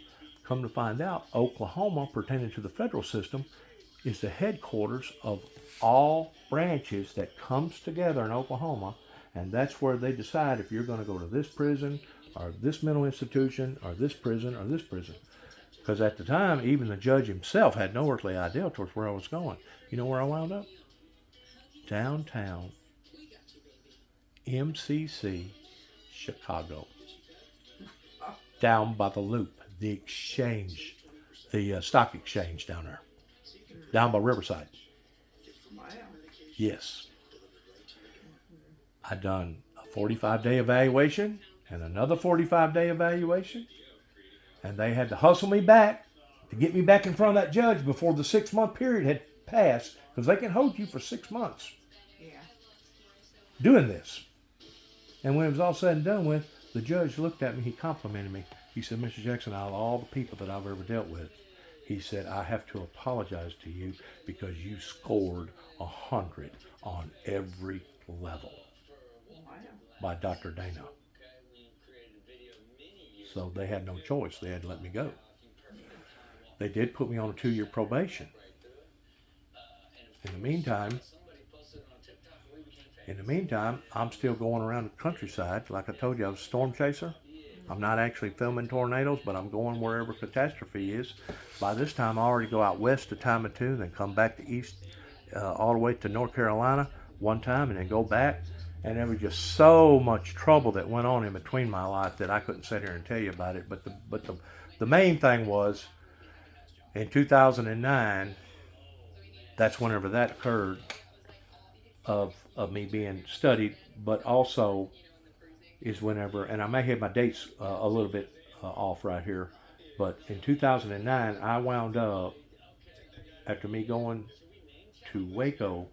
Come to find out, Oklahoma, pertaining to the federal system, is the headquarters of all branches that comes together in Oklahoma, and that's where they decide if you're going to go to this prison or this mental institution or this prison or this prison. Because at the time, even the judge himself had no earthly idea towards where I was going. You know where I wound up? Downtown MCC, Chicago. Down by the Loop, the exchange, the stock exchange down there. Down by Riverside. Wow. Yes. I done a 45-day evaluation and another 45-day evaluation. And they had to hustle me back to get me back in front of that judge before the 6-month period had passed, because they can hold you for 6 months Yeah. doing this. And when it was all said and done with, the judge looked at me, he complimented me. He said, Mr. Jackson, out of all the people that I've ever dealt with, he said, I have to apologize to you because you scored 100 on every level Wow. by Dr. Dana. So they had no choice. They had to let me go. They did put me on a 2-year probation. In the meantime, I'm still going around the countryside. Like I told you, I was a storm chaser. I'm not actually filming tornadoes, but I'm going wherever catastrophe is. By this time, I already go out west to Timbuktu, then come back to east, all the way to North Carolina one time, and then go back. And there was just so much trouble that went on in between my life that I couldn't sit here and tell you about it. But the main thing was, in 2009, that's whenever that occurred, of me being studied, but also is whenever, and I may have my dates a little bit off right here, but in 2009, I wound up, after me going to Waco,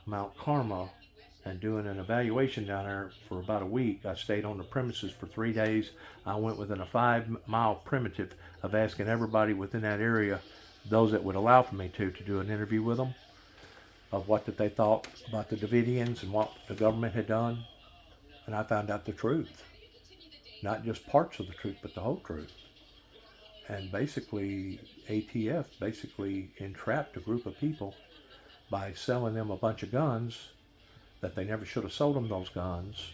Mount Carmel, and doing an evaluation down there for about a week. I stayed on the premises for 3 days. I went within a 5-mile primitive of asking everybody within that area, those that would allow for me to do an interview with them, of what that they thought about the Davidians and what the government had done. And I found out the truth. Not just parts of the truth, but the whole truth. And basically, ATF basically entrapped a group of people by selling them a bunch of guns that they never should have sold them those guns.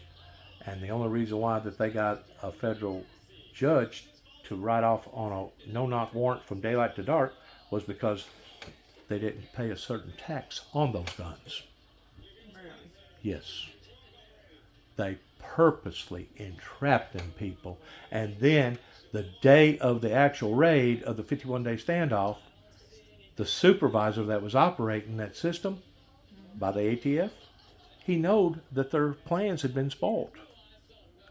And the only reason why that they got a federal judge to write off on a no-knock warrant from daylight to dark was because they didn't pay a certain tax on those guns. Really? Yes. They purposely entrapped them people. And then the day of the actual raid of the 51-day standoff, the supervisor that was operating that system by the ATF, he knowed that their plans had been spoiled.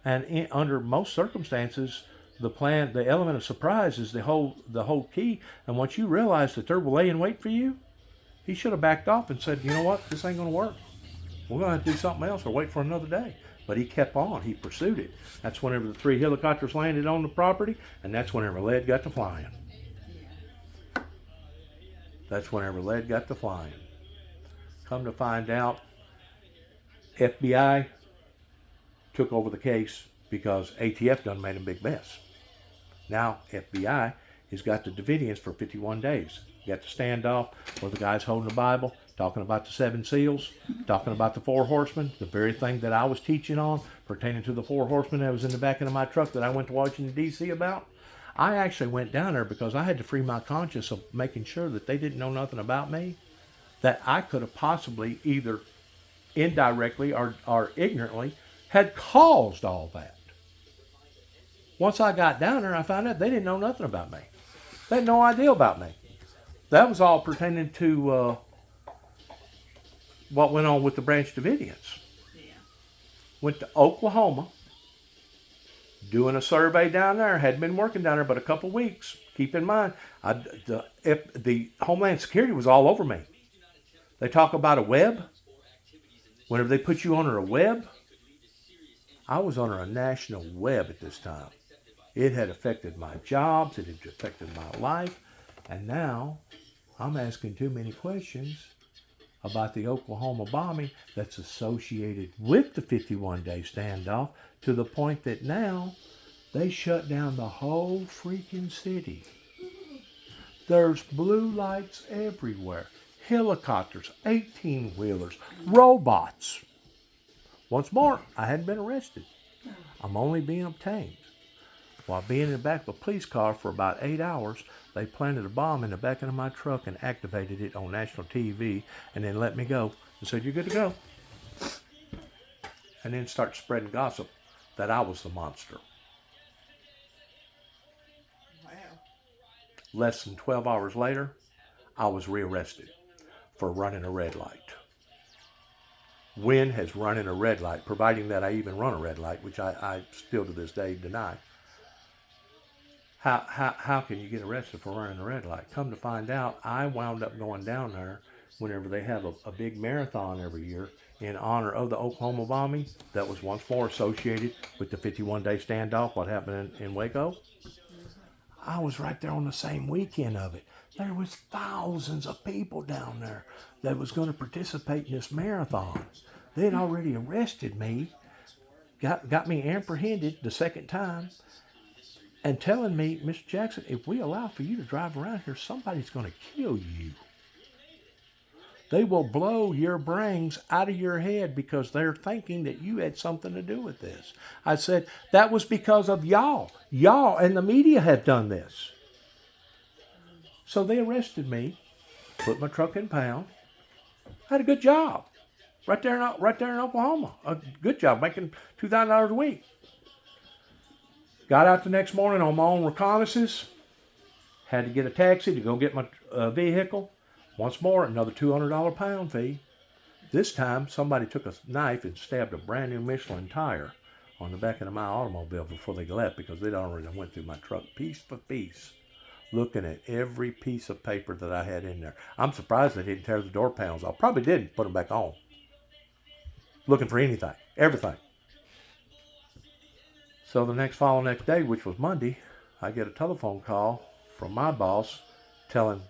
And under most circumstances, the element of surprise is the whole key. And once you realize that they're laying wait for you, he should have backed off and said, you know what, this ain't going to work. We're going to have to do something else or wait for another day. But he kept on. He pursued it. That's whenever the 3 helicopters landed on the property, and that's whenever lead got to flying. That's whenever lead got to flying. Come to find out, FBI took over the case because ATF done made a big mess. Now FBI has got the Davidians for 51 days. You got the standoff where the guy's holding the Bible, talking about the 7 seals, talking about the 4 horsemen, the very thing that I was teaching on pertaining to the 4 horsemen that was in the back of my truck that I went to Washington, D.C. about. I actually went down there because I had to free my conscience of making sure that they didn't know nothing about me, that I could have possibly either indirectly or ignorantly had caused all that. Once I got down there, I found out they didn't know nothing about me. They had no idea about me. That was all pertaining to what went on with the Branch Davidians. Yeah. Went to Oklahoma, doing a survey down there. Hadn't been working down there but a couple weeks. Keep in mind, the Homeland Security was all over me. They talk about a web. Whenever they put you under a web, I was under a national web at this time. It had affected my jobs. It had affected my life. And now I'm asking too many questions about the Oklahoma bombing that's associated with the 51-day standoff, to the point that now they shut down the whole freaking city. There's blue lights everywhere. Helicopters, 18-wheelers, robots. Once more, I hadn't been arrested. I'm only being obtained. While being in the back of a police car for about 8 hours, they planted a bomb in the back of my truck and activated it on national TV, and then let me go and said, "You're good to go." And then start spreading gossip that I was the monster. Wow. Less than 12 hours later, I was rearrested for running a red light. Wynn has running a red light, providing that I even run a red light, which I still to this day deny. How can you get arrested for running a red light? Come to find out, I wound up going down there whenever they have a big marathon every year in honor of the Oklahoma bombing that was once more associated with the 51-day standoff, what happened in Waco. I was right there on the same weekend of it. There was thousands of people down there that was going to participate in this marathon. They had already arrested me, got me apprehended the second time, and telling me, "Mr. Jackson, if we allow for you to drive around here, somebody's going to kill you. They will blow your brains out of your head because they're thinking that you had something to do with this." I said, "That was because of y'all. Y'all and the media have done this." So they arrested me, put my truck in pound. I had a good job right there in Oklahoma. A good job, making $2,000 a week. Got out the next morning on my own reconnaissance. Had to get a taxi to go get my vehicle. Once more, another $200 pound fee. This time, somebody took a knife and stabbed a brand new Michelin tire on the back of my automobile before they left, because they'd already went through my truck piece for piece, looking at every piece of paper that I had in there. I'm surprised they didn't tear the door panels off. Probably didn't put them back on. Looking for anything, everything. So the next day, which was Monday, I get a telephone call from my boss telling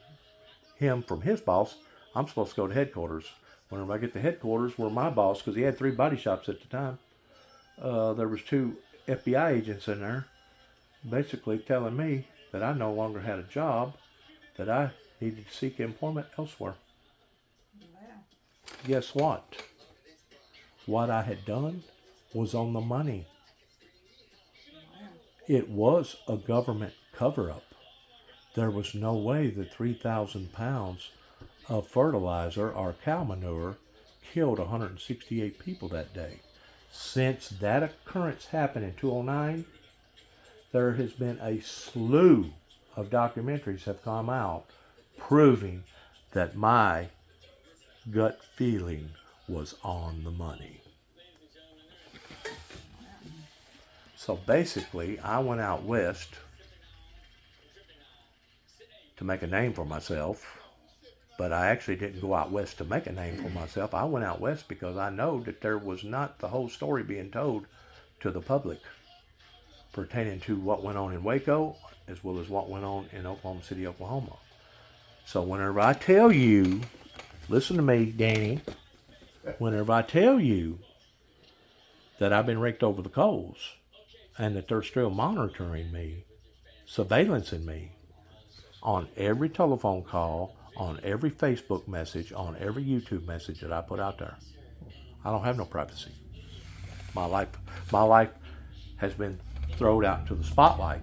him from his boss I'm supposed to go to headquarters. Whenever I get to headquarters, where my boss, because he had 3 body shops at the time, there was 2 FBI agents in there basically telling me that I no longer had a job, that I needed to seek employment elsewhere. Wow. Guess what? What I had done was on the money. Wow. It was a government cover-up. There was no way that 3,000 pounds of fertilizer or cow manure killed 168 people that day. Since that occurrence happened in 2009, there has been a slew of documentaries have come out proving that my gut feeling was on the money. So basically, I went out west to make a name for myself, but I actually didn't go out west to make a name for myself. I went out west because I know that there was not the whole story being told to the public pertaining to what went on in Waco as well as what went on in Oklahoma City, Oklahoma. So whenever I tell you, listen to me, Danny, whenever I tell you that I've been raked over the coals and that they're still monitoring me, surveillancing me on every telephone call, on every Facebook message, on every YouTube message that I put out there, I don't have no privacy. My life has been thrown out into the spotlight,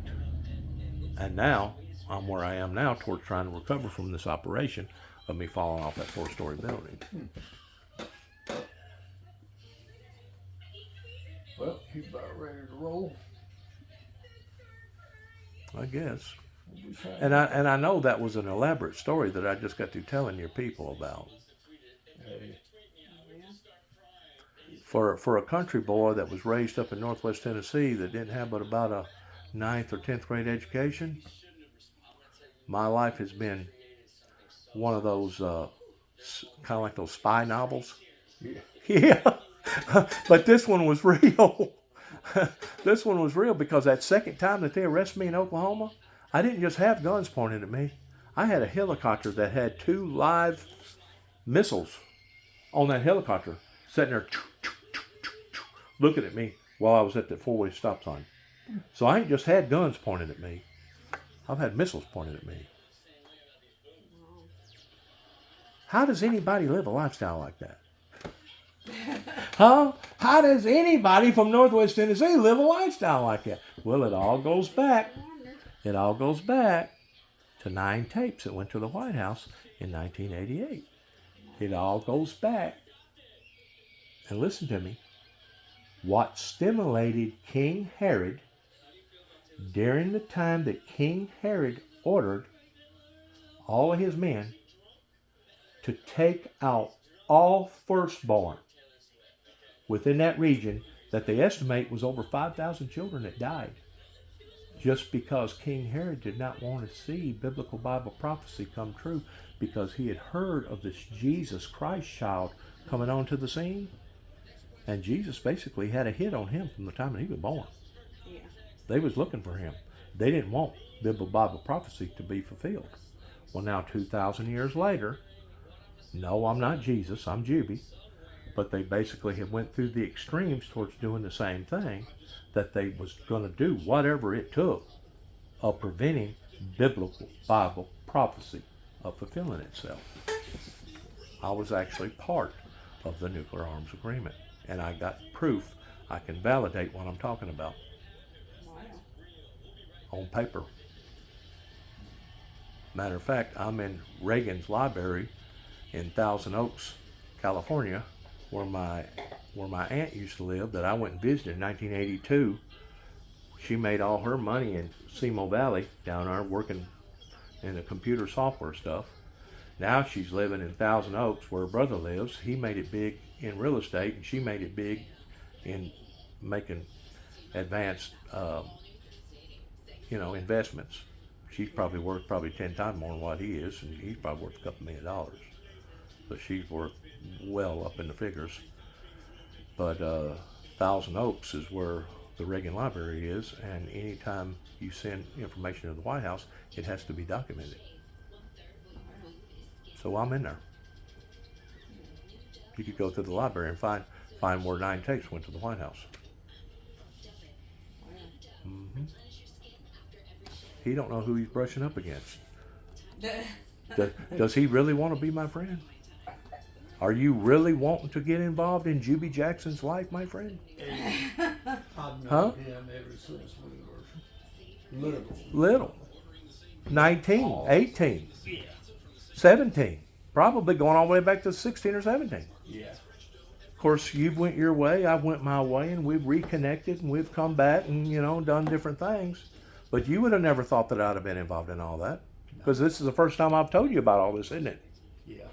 and now I'm where I am now towards trying to recover from this operation of me falling off that 4-story building. Well, you about ready to roll? I guess. We say. And I know that was an elaborate story that I just got through telling your people about. Hey, For a country boy that was raised up in Northwest Tennessee that didn't have but about a 9th or 10th grade education, my life has been one of those kind of like those spy novels. yeah. Yeah, but this one was real. This one was real because that second time that they arrested me in Oklahoma, I didn't just have guns pointed at me. I had a helicopter that had 2 live missiles on that helicopter sitting there looking at me while I was at that 4-way stop sign. So I ain't just had guns pointed at me. I've had missiles pointed at me. How does anybody live a lifestyle like that? Huh? How does anybody from Northwest Tennessee live a lifestyle like that? Well, it all goes back. It all goes back to 9 tapes that went to the White House in 1988. It all goes back. And listen to me. What stimulated King Herod during the time that King Herod ordered all of his men to take out all firstborn within that region that they estimate was over 5,000 children that died just because King Herod did not want to see biblical Bible prophecy come true because he had heard of this Jesus Christ child coming onto the scene. And Jesus basically had a hit on him from the time that he was born. Yeah. They was looking for him. They didn't want biblical Bible prophecy to be fulfilled. Well, now 2,000 years later, no, I'm not Jesus, I'm Juby. But they basically have went through the extremes towards doing the same thing, that they was going to do whatever it took of preventing biblical Bible prophecy of fulfilling itself. I was actually part of the nuclear arms agreement, and I got proof. I can validate what I'm talking about Wow. on paper. Matter of fact, I'm in Reagan's library in Thousand Oaks, California, where my aunt used to live, that I went and visited in 1982. She made all her money in Semo Valley down there working in the computer software stuff. Now she's living in Thousand Oaks where her brother lives. He made it big in real estate, and she made it big in making advanced investments. She's probably worth 10 times more than what he is, and he's probably worth a couple $1 million. But she's worth well up in the figures. But Thousand Oaks is where the Reagan Library is, and anytime you send information to the White House, it has to be documented. So I'm in there. You could go to the library and find where 9 tapes went to the White House. Mm-hmm. He don't know who he's brushing up against. Does he really want to be my friend? Are you really wanting to get involved in Juby Jackson's life, my friend? I've Huh? known him ever since we were Little. 19, 18, Yeah. 17. Probably going all the way back to 16 or 17. Yeah. Of course, you went your way, I went my way, and we've reconnected, and we've come back and, done different things. But you would have never thought that I'd have been involved in all that. Because this is the first time I've told you about all this, isn't it? Yeah.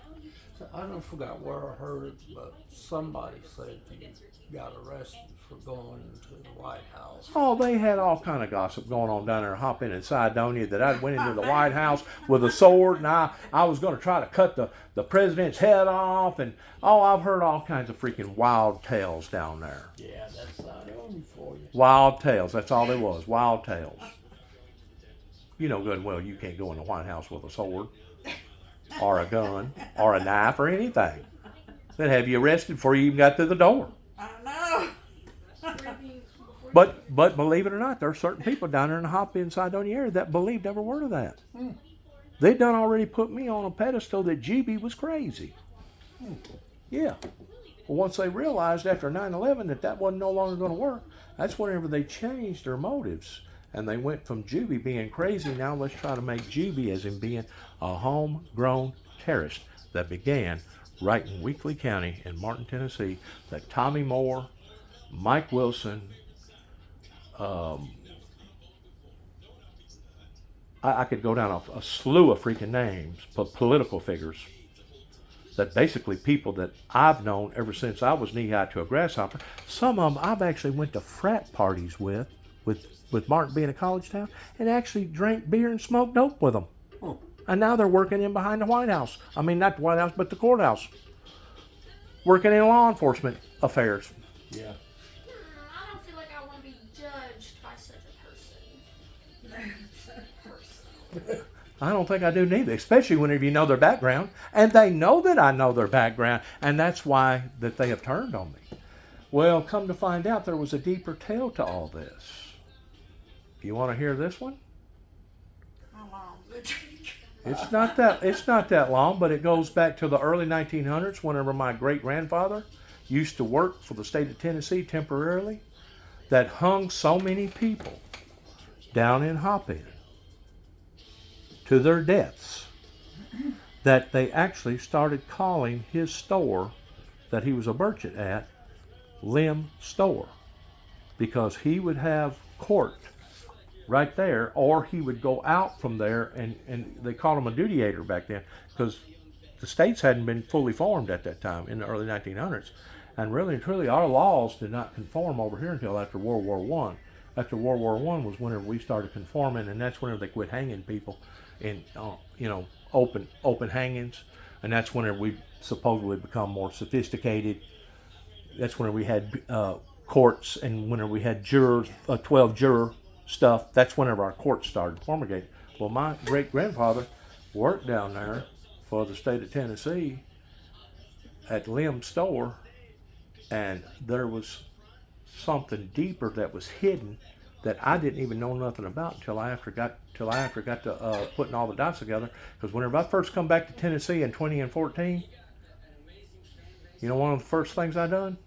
So I don't forgot where I heard it, but somebody said you got arrested for going to the White House. Oh, they had all kind of gossip going on down there, hopping in Cydonia, that I went into the White House with a sword, and I was going to try to cut the president's head off, and I've heard all kinds of freaking wild tales down there. Yeah, that's not only for you. Wild tales, that's all there was, wild tales. You know good and well you can't go in the White House with a sword, or a gun, or a knife, or anything. They'd have you arrested before you even got through the door. I know. But believe it or not, there are certain people down there in the Hop-In Cydonia area that believed every word of that. They done already put me on a pedestal that GB was crazy. Yeah. Well, once they realized after 9/11 that wasn't no longer going to work, that's whenever they changed their motives. And they went from Juby being crazy, now let's try to make Juby as in being a homegrown terrorist that began right in Weakley County in Martin, Tennessee, that Tommy Moore Mike Wilson. I could go down a slew of freaking names, political figures, that basically people that I've known ever since I was knee high to a grasshopper. Some of them I've actually went to frat parties with Martin being a college town, and actually drank beer and smoked dope with them. Oh. And now they're working in behind the White House. I mean, not the White House, but the courthouse. Working in law enforcement affairs. Yeah. I don't feel like I want to be judged by such a person. I don't think I do neither, especially whenever you know their background, and they know that I know their background, and that's why that they have turned on me. Well, come to find out, there was a deeper tale to all this. You want to hear this one? How long? It's not that long, but it goes back to the early 1900s, whenever my great grandfather used to work for the state of Tennessee temporarily, that hung so many people down in Hopin to their deaths that they actually started calling his store that he was a merchant at Lim Store, because he would have court right there, or he would go out from there, and they called him a dudiator back then, because the states hadn't been fully formed at that time in the early 1900s, and really and truly our laws did not conform over here until after World War One. After World War One was whenever we started conforming, and that's whenever they quit hanging people in open hangings, and that's whenever we supposedly become more sophisticated. That's whenever we had courts, and whenever we had 12 juror stuff. That's whenever our courts started promulgating. Well, my great grandfather worked down there for the state of Tennessee at Lim Store, and there was something deeper that was hidden that I didn't even know nothing about until I after got to putting all the dots together. Because whenever I first come back to Tennessee in 2014, you know, one of the first things I done,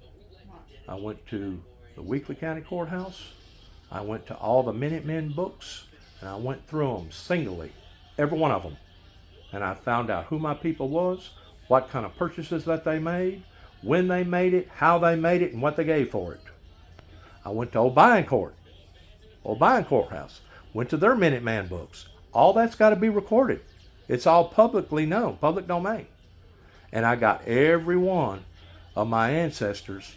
I went to the Weakley County Courthouse. I went to all the Minutemen books, and I went through them singly, every one of them. And I found out who my people was, what kind of purchases that they made, when they made it, how they made it, and what they gave for it. I went to O'Brien Courthouse, went to their Minuteman books. All that's got to be recorded. It's all publicly known, public domain. And I got every one of my ancestors,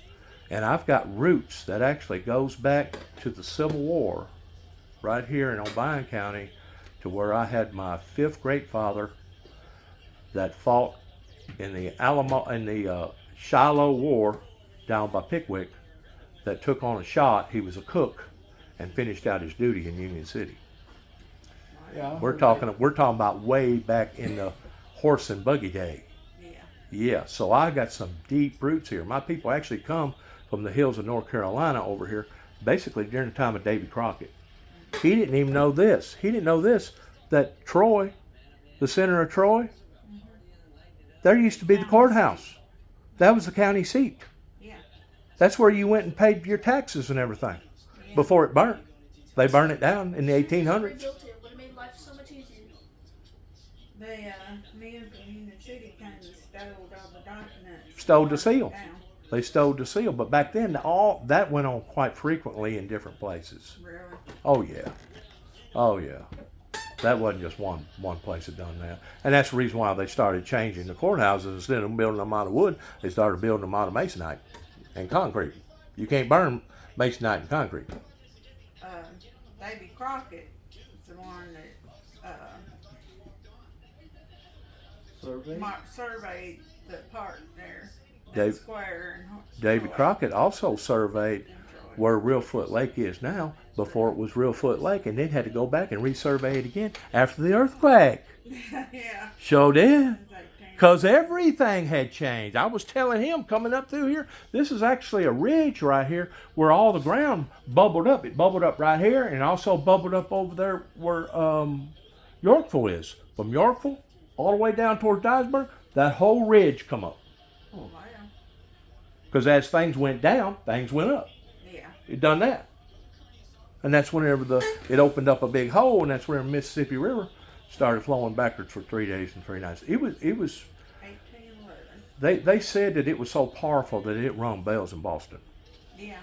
and I've got roots that actually goes back to the Civil War right here in O'Brien County, to where I had my fifth great father that fought in the Shiloh War down by Pickwick, that took on a shot. He was a cook and finished out his duty in Union City. Yeah. We're talking about way back in the horse and buggy day. Yeah. Yeah, so I got some deep roots here. My people actually come from the hills of North Carolina over here, basically during the time of Davy Crockett. He didn't even know this. He didn't know this, that Troy, the center of Troy, there used to be the courthouse. That was the county seat. Yeah. That's where you went and paid your taxes and everything before it burnt. They burned it down in the 1800s. Rebuilt it would have made life so much easier. The men from Union City kind of stole all the documents. Stole the seal. Down. They stole the seal, but back then all that went on quite frequently in different places. Really? Oh yeah, oh yeah. That wasn't just one place that done that, and that's the reason why they started changing the courthouses. Instead of building them out of wood, they started building them out of masonite and concrete. You can't burn masonite and concrete. Davy Crockett is the one that Survey? surveyed the park there. Dave- Square and Davy Crockett also surveyed where Reelfoot Lake is now, before it was Reelfoot Lake, and then had to go back and resurvey it again after the earthquake. Yeah. Sure did. It's 18. Because everything had changed. I was telling him coming up through here, this is actually a ridge right here where all the ground bubbled up. It bubbled up right here, and also bubbled up over there where Yorkville is. From Yorkville all the way down towards Dyersburg, that whole ridge come up. Wow. Because as things went down, things went up. Yeah. It done that. And that's whenever it opened up a big hole, and that's where the Mississippi River started flowing backwards for 3 days and 3 nights. It was 1811. they said that it was so powerful that it rung bells in Boston. Yeah.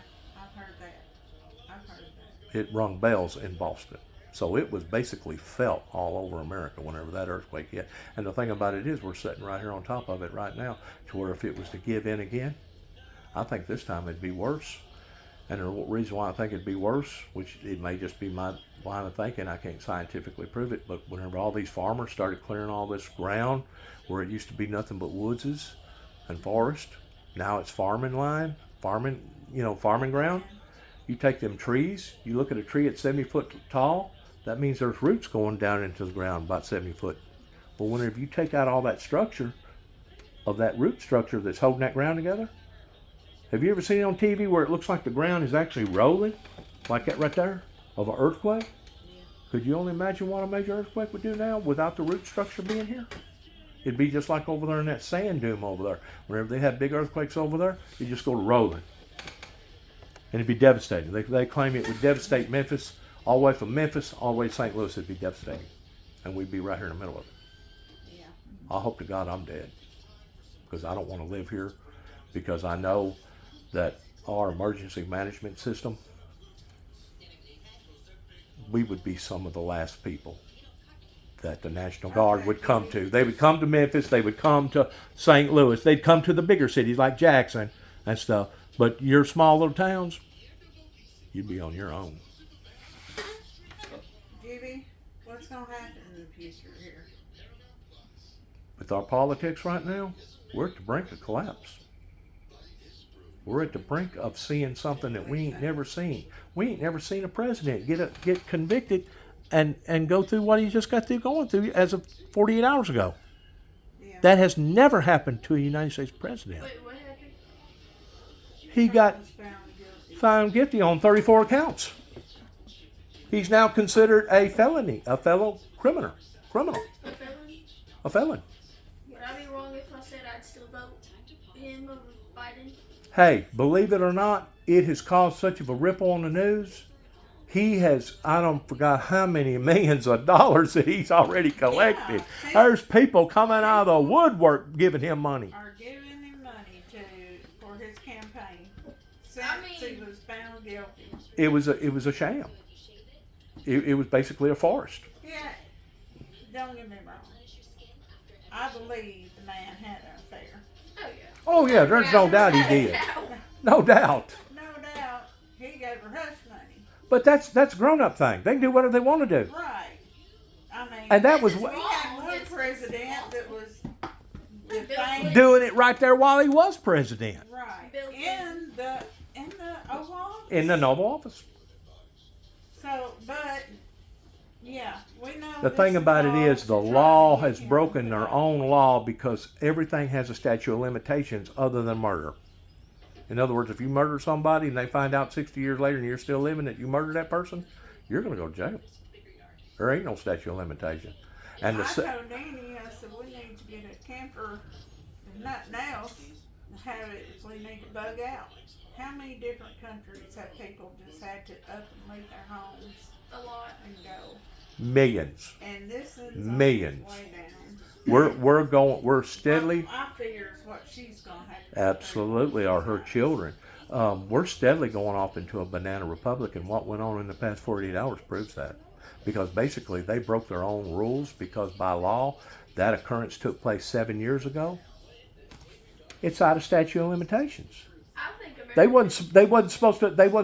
it rung bells in Boston. So it was basically felt all over America whenever that earthquake hit. And the thing about it is, we're sitting right here on top of it right now, to where if it was to give in again, I think this time it'd be worse. And the reason why I think it'd be worse, which it may just be my line of thinking, I can't scientifically prove it, but whenever all these farmers started clearing all this ground where it used to be nothing but woodses and forest, now it's farming ground. You take them trees, you look at a tree at 70 foot tall, that means there's roots going down into the ground about 70 foot. But whenever you take out all that structure, of that root structure that's holding that ground together, have you ever seen it on TV where it looks like the ground is actually rolling, like that right there, of an earthquake? Yeah. Could you only imagine what a major earthquake would do now without the root structure being here? It'd be just like over there in that sand dune over there. Whenever they have big earthquakes over there, you just go rolling. And it'd be devastating. They claim it would devastate Memphis, all the way from Memphis, all the way to St. Louis, it'd be devastating. And we'd be right here in the middle of it. Yeah. I hope to God I'm dead, because I don't want to live here, because I know that our emergency management system, we would be some of the last people that the National Guard would come to. They would come to Memphis, they would come to St. Louis, they'd come to the bigger cities like Jackson and stuff. But your small little towns, you'd be on your own. Jimmy, what's gonna happen in the future here? With our politics right now, we're at the brink of collapse. We're at the brink of seeing something that we ain't never seen. We ain't never seen a president get convicted and go through what he just got through going through as of 48 hours ago. Yeah. That has never happened to a United States president. Wait, what happened? He got Trump was found guilty. found guilty on 34 counts. He's now considered a fellow criminal, A felon? a felon. Would I be wrong if I said I'd still vote him over Biden? Hey, believe it or not, it has caused such of a ripple on the news. He has, I don't forgot how many millions of dollars that he's already collected. Yeah. There's people coming out of the woodwork giving him money. Are giving him money for his campaign since I mean- he was found guilty. It was a sham. It was basically a farce. Yeah. Don't get me wrong. I believe the man had an affair. Oh, yeah. Oh yeah, there's no doubt he did. No doubt. No doubt he gave her hush money. But that's a grown-up thing. They can do whatever they want to do. Right. I mean, And that was we what, had one president that was defamed. doing it right there while he was president Right. Bill In the Oval Office. in the Oval Office. So, but yeah, we know. The this thing about it all is to the try to law get has him broken put their out. own law, because everything has a statute of limitations other than murder. In other words, if you murder somebody and they find out 60 years later and you're still living that you murdered that person, you're going to go to jail. There ain't no statute of limitation. And I the told Danny, I said we need to get a camper, if nothing else, have it. We need to bug out. How many different countries have people just had to up and leave their homes A lot. and go? millions. And this is Millions. way down. We're steadily, I figure it's what she's gonna have to. absolutely, are her children. We're steadily going off into a banana republic, and what went on in the past 48 hours proves that. Because basically they broke their own rules, because by law that occurrence took place 7 years ago. It's out of statute of limitations. I think America. They wasn't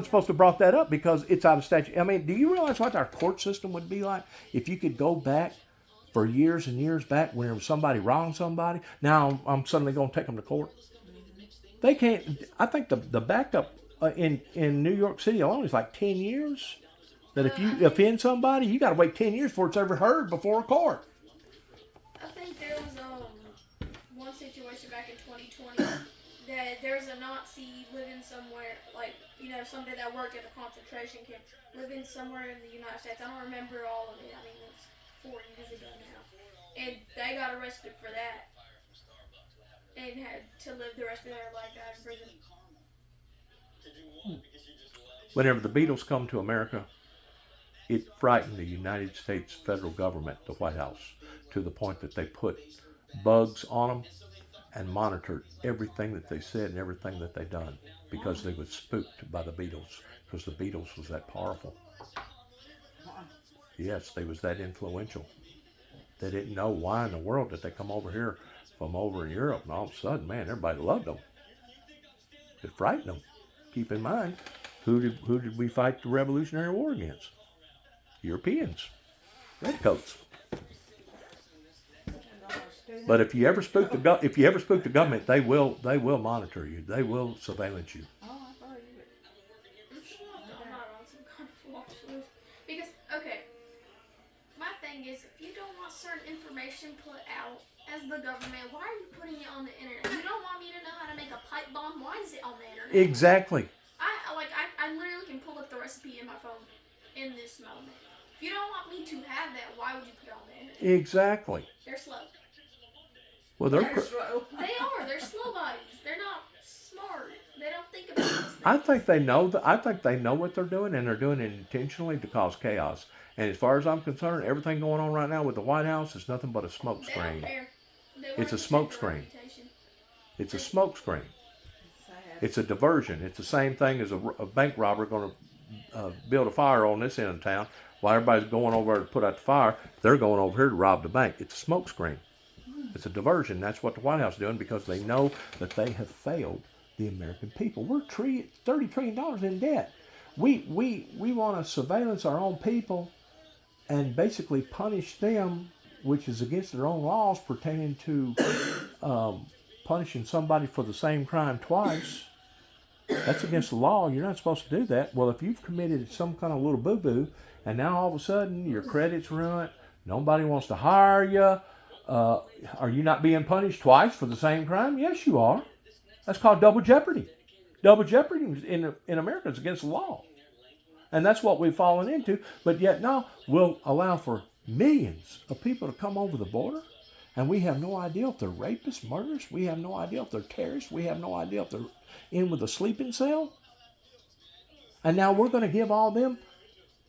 supposed to brought that up, because it's out of statute. I mean, do you realize what our court system would be like if you could go back for years and years back when somebody wronged somebody? Now I'm suddenly going to take them to court. They can't. I think the backup in New York City alone is like 10 years. That if you offend somebody, you got to wait 10 years before it's ever heard before a court. I think there was one situation back in 2020 that there's a Nazi living somewhere, like, somebody that worked at a concentration camp, living somewhere in the United States. I don't remember all of it. I mean, it's 4 years ago now. And they got arrested for that and had to live the rest of their life out in prison. Whenever the Beatles come to America, it frightened the United States federal government, the White House, to the point that they put bugs on them and monitored everything that they said and everything that they done, because they were spooked by the Beatles, because the Beatles was that powerful. Yes, they was that influential. They didn't know why in the world that they come over here from over in Europe, and all of a sudden, man, everybody loved them. It frightened them. Keep in mind, who did we fight the Revolutionary War against? Europeans, redcoats. But if you ever spook the government, they will monitor you. They will surveillance you. Oh, I thought you would. I'm not on some kind of watch list. Because, okay, my thing is, if you don't want certain information put out as the government, why are you putting it on the internet? You don't want me to know how to make a pipe bomb? Why is it on the internet? Exactly. I literally can pull up the recipe in my phone in this moment. If you don't want me to have that, why would you put it on the internet? Exactly. They're slow. Well, They're slow. They are. They're slow bodies. They're not smart. They don't think about these things. I think they know I think they know what they're doing, and they're doing it intentionally to cause chaos. And as far as I'm concerned, everything going on right now with the White House is nothing but a smoke They don't screen. care. They It's a want to smoke protect their screen. reputation. It's a smoke screen. Sad. It's a diversion. It's the same thing as a bank robber going to build a fire on this end of town. While everybody's going over there to put out the fire, they're going over here to rob the bank. It's a smoke screen. It's a diversion. That's what the White House is doing because they know that they have failed the American people. We're $30 trillion in debt. We want to surveillance our own people and basically punish them, which is against their own laws pertaining to punishing somebody for the same crime twice. That's against the law. You're not supposed to do that. Well, if you've committed some kind of little boo-boo, and now all of a sudden your credit's ruined, nobody wants to hire you, are you not being punished twice for the same crime? Yes, you are. That's called double jeopardy. Double jeopardy in America is against the law. And that's what we've fallen into. But yet now we'll allow for millions of people to come over the border, and we have no idea if they're rapists, murderers. We have no idea if they're terrorists. We have no idea if they're in with a sleeping cell. And now we're going to give all them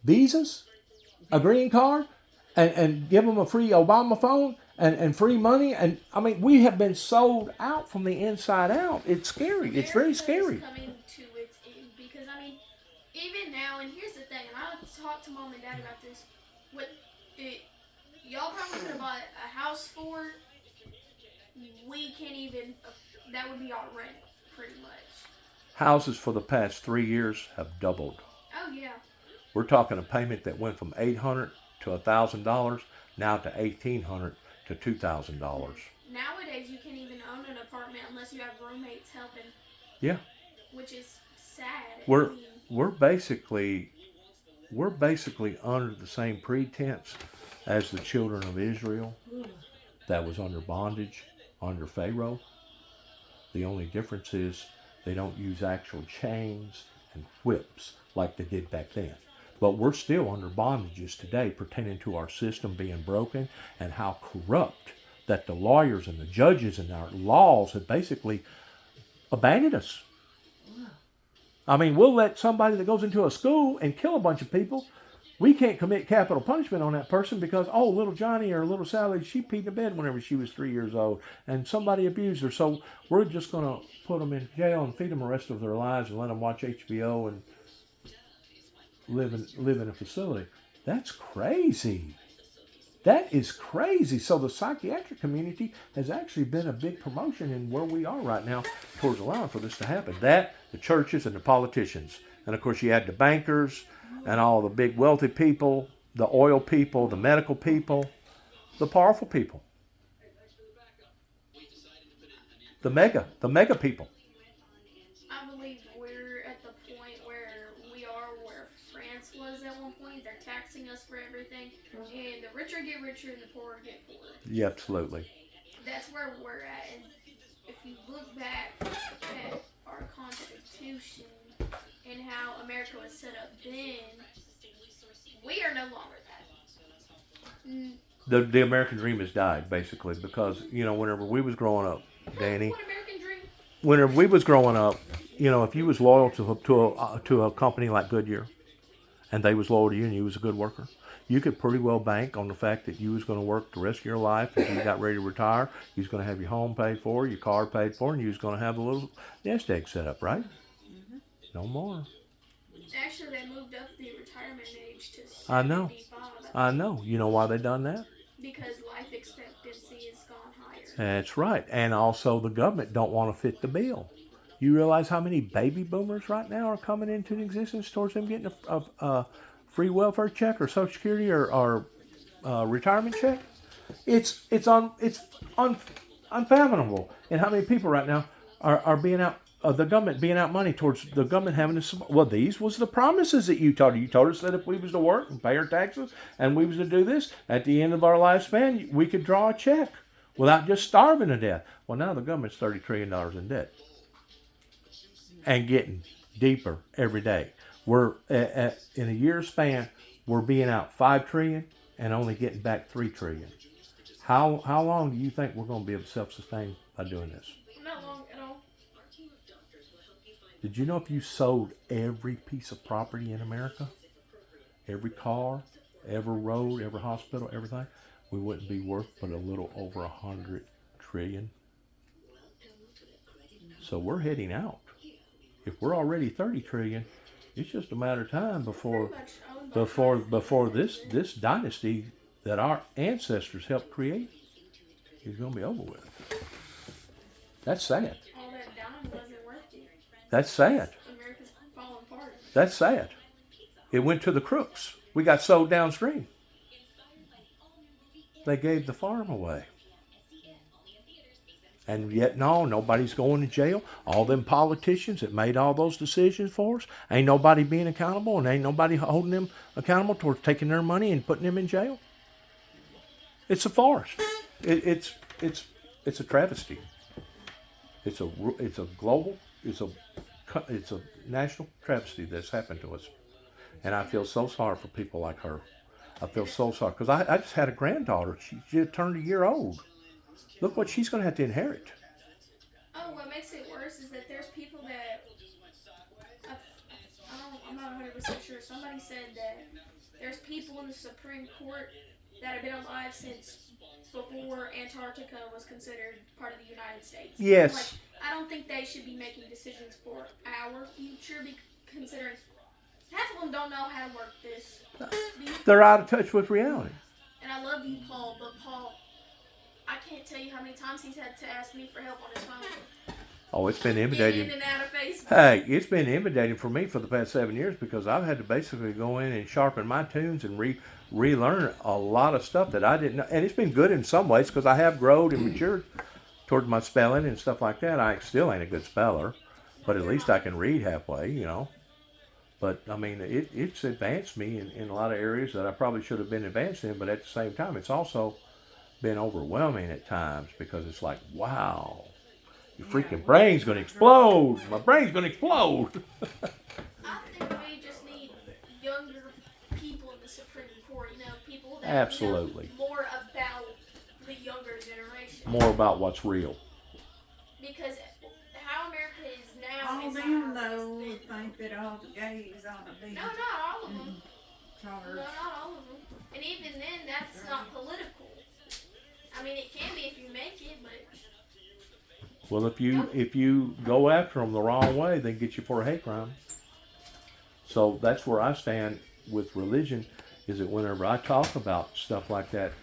visas, a green card, and give them a free Obama phone and free money. And I mean, we have been sold out from the inside out. It's scary. It's very scary. America is coming to its end because, I mean, even now, and here's the thing, and I talked to Mom and Dad about this, y'all probably could have bought a house for, we can't even, that would be our rent, pretty much. Houses for the past 3 years have doubled. Oh, yeah. We're talking a payment that went from $800 to $1,000 now to $1,800 to $2,000. Nowadays, you can't even own an apartment unless you have roommates helping. Yeah. Which is sad. We're basically under the same pretense as the children of Israel that was under bondage under Pharaoh. The only difference is they don't use actual chains and whips like they did back then. But we're still under bondages today pertaining to our system being broken and how corrupt that the lawyers and the judges and our laws have basically abandoned us. I mean, we'll let somebody that goes into a school and kill a bunch of people. We can't commit capital punishment on that person because, oh, little Johnny or little Sally, she peed in the bed whenever she was 3 years old and somebody abused her. So we're just going to put them in jail and feed them the rest of their lives and let them watch HBO and live in a facility. That's crazy. That is crazy. So the psychiatric community has actually been a big promotion in where we are right now towards allowing for this to happen. That, the churches, and the politicians. And of course you had the bankers and all the big wealthy people, the oil people, the medical people, the powerful people. The mega people. I believe we're at the point where we are where France was at one point. They're taxing us for everything. And the richer get richer and the poorer get poorer. Yeah, absolutely. That's where we're at. And if you look back at our Constitution and how America was set up then, we are no longer that. The American dream has died, basically, because, whenever we was growing up, Danny, What American dream? whenever we was growing up, if you was loyal to a company like Goodyear, and they was loyal to you and you was a good worker, you could pretty well bank on the fact that you was going to work the rest of your life until you got ready to retire. You was going to have your home paid for, your car paid for, and you was going to have a little nest egg set up, right? No more. Actually, they moved up the retirement age I know. 75. I know. You know why they done that? Because life expectancy has gone higher. That's right. And also the government don't want to fit the bill. You realize how many baby boomers right now are coming into existence towards them getting a free welfare check or Social Security or retirement check? It's unfathomable. And how many people right now are being out, the government being out money towards the government having to support. Well, these was the promises that you told. You told us that if we was to work and pay our taxes and we was to do this, at the end of our lifespan, we could draw a check without just starving to death. Well, now the government's $30 trillion in debt and getting deeper every day. We're in a year span, we're being out $5 trillion and only getting back $3 trillion. How long do you think we're going to be able to self-sustain by doing this? Not long at all. Did you know if you sold every piece of property in America, every car, every road, every hospital, everything, we wouldn't be worth but a little over $100 trillion. So we're heading out. If we're already 30 trillion, it's just a matter of time before this dynasty that our ancestors helped create is going to be over with. That's sad. All that dying wasn't worth it. That's sad. America's falling apart. That's sad. It went to the crooks. We got sold downstream. They gave the farm away. And yet, no, nobody's going to jail. All them politicians that made all those decisions for us, ain't nobody being accountable, and ain't nobody holding them accountable towards taking their money and putting them in jail. It's a farce. It's a travesty. It's a global, it's a national travesty that's happened to us. And I feel so sorry for people like her. I feel so sorry because I just had a granddaughter. She just turned a year old. Look what she's going to have to inherit. Oh, what makes it worse is that there's people that I'm not 100% sure. Somebody said that there's people in the Supreme Court that have been alive since before Antarctica was considered part of the United States. Yes. Like, I don't think they should be making decisions for our future, considering half of them don't know how to work this. They're out of touch with reality. And I love you, Paul, but Paul, I can't tell you how many times he's had to ask me for help on his phone. Oh, it's been Getting intimidating. in and out of Facebook. Hey, it's been intimidating for me for the past 7 years because I've had to basically go in and sharpen my tunes and relearn a lot of stuff that I didn't know. And it's been good in some ways because I have grown and matured toward my spelling and stuff like that. I still ain't a good speller, but at least I can read halfway, you know. But, I mean, it's advanced me in a lot of areas that I probably should have been advanced in, but at the same time, it's also been overwhelming at times because it's like, wow, your freaking brain's going to explode. My brain's going to explode. I think we just need younger people in the Supreme Court, you know, people that Absolutely. know more about the younger generation. More about what's real. Because how America is now All is them not though it's been. think that all the gays ought to be No, not all of them. No, charged. not all of them. And even then, that's not political. I mean, it can be if you make it, but Well, if you go after them the wrong way, they get you for a hate crime. So that's where I stand with religion, is that whenever I talk about stuff like that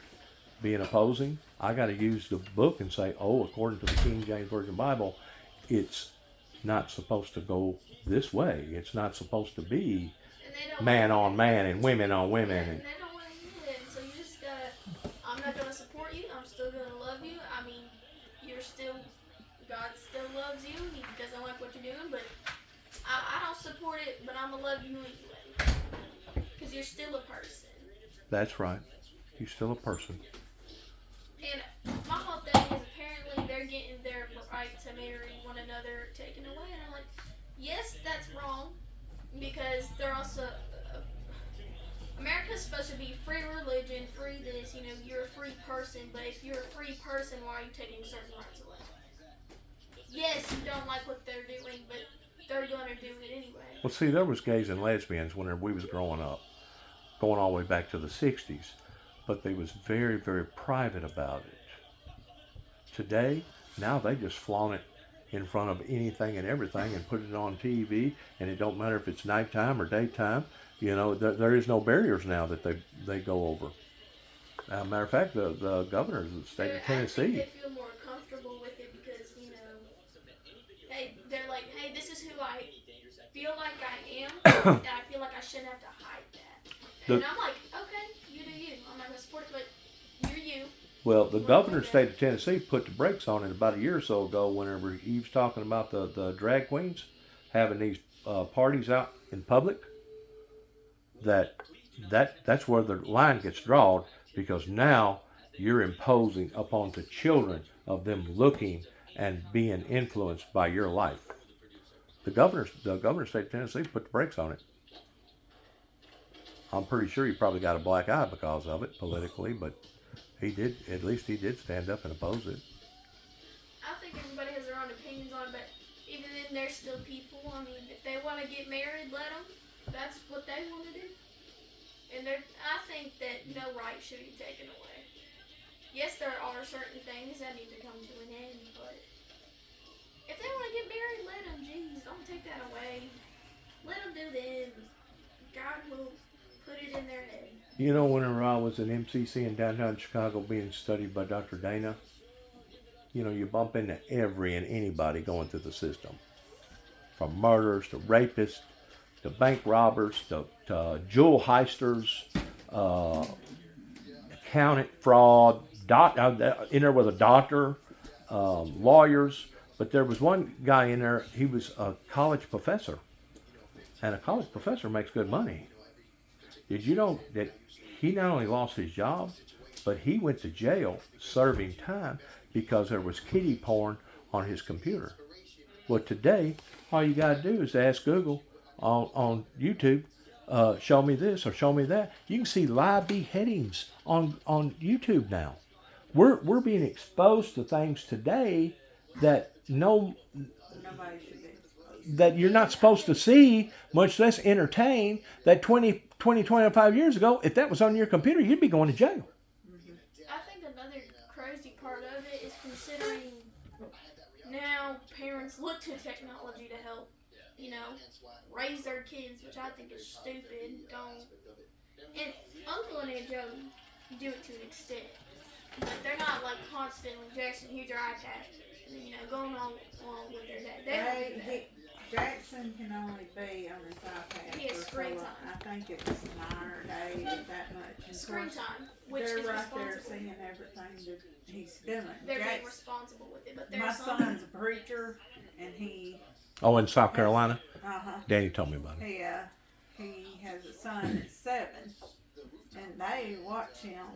being opposing, I got to use the book and say, oh, according to the King James Version Bible, it's not supposed to go this way. It's not supposed to be and they don't man want on man and women on women. and And they don't want to do it. So you just gotta. I'm not gonna support you. I'm still gonna love you. I mean, you're still. God still loves you. He doesn't like what you're doing, but I don't support it. But I'm gonna love you anyway, because you're still a person. that's right. He's still a person. And my whole thing is apparently they're getting their right to marry one another taken away, and I'm like, yes, that's wrong, because they're also. America's supposed to be free religion, free this, you know, you're a free person, but if you're a free person, why are you taking certain rights away? Yes, you don't like what they're doing, but they're gonna do it anyway. Well, see, there was gays and lesbians whenever we was growing up, going all the way back to the 60s, but they was very, very private about it. Today, now they just flaunt it in front of anything and everything and put it on TV, and it don't matter if it's nighttime or daytime. You know, there is no barriers now that they go over. Matter of fact, the governor of the state of I think Tennessee. they feel more comfortable with it because, they're like, hey, this is who I feel like I am, and I feel like I shouldn't have to hide that. And I'm like, okay, you do you. I'm not going to support it, but you're you. Well, the governor of the state of Tennessee put the brakes on it about a year or so ago whenever he was talking about the drag queens having these parties out in public. That's where the line gets drawn, because now you're imposing upon the children of them looking and being influenced by your life. The governor of the state of Tennessee put the brakes on it. I'm pretty sure he probably got a black eye because of it politically, but he did, at least he did stand up and oppose it. I think everybody has their own opinions on it, but even then, there's still people. I mean, if they want to get married, let them. That's what they want to do. And I think that no right should be taken away. Yes, there are certain things that need to come to an end, but if they want to get married, let them. Jeez, don't take that away. Let them do them. God will put it in their head. You know, whenever I was in MCC in downtown Chicago being studied by Dr. Dana, you know, you bump into every and anybody going through the system. From murderers to rapists to bank robbers to jewel heisters, accountant fraud, in there with a doctor, lawyers. But there was one guy in there, he was a college professor. And a college professor makes good money. Did you know that he not only lost his job, but he went to jail serving time because there was kiddie porn on his computer? Well, today, all you got to do is ask Google on YouTube, show me this or show me that. You can see live beheadings on YouTube now. We're being exposed to things today that Nobody should be. that you're not supposed to see, much less entertain, that 25 years ago, if that was on your computer, you'd be going to jail. I think another crazy part of it is considering now parents look to technology to help, raise their kids, which I think is stupid. Don't. And Uncle and Aunt Joe do it to an extent. But they're not like constantly, Jackson, here's your iPad. Going on with their dad. They don't do that. Jackson can only be on his iPad He has for screen so long. time. I think it's 9 or 8 that much. And Screen of course, time, which they're is right responsible. there seeing everything that he's doing. They're being Jackson, responsible with it, but my there's some. son's a preacher, and he Oh, in South Carolina? uh-huh. Danny told me about it. He has a son that's 7, and they watch him.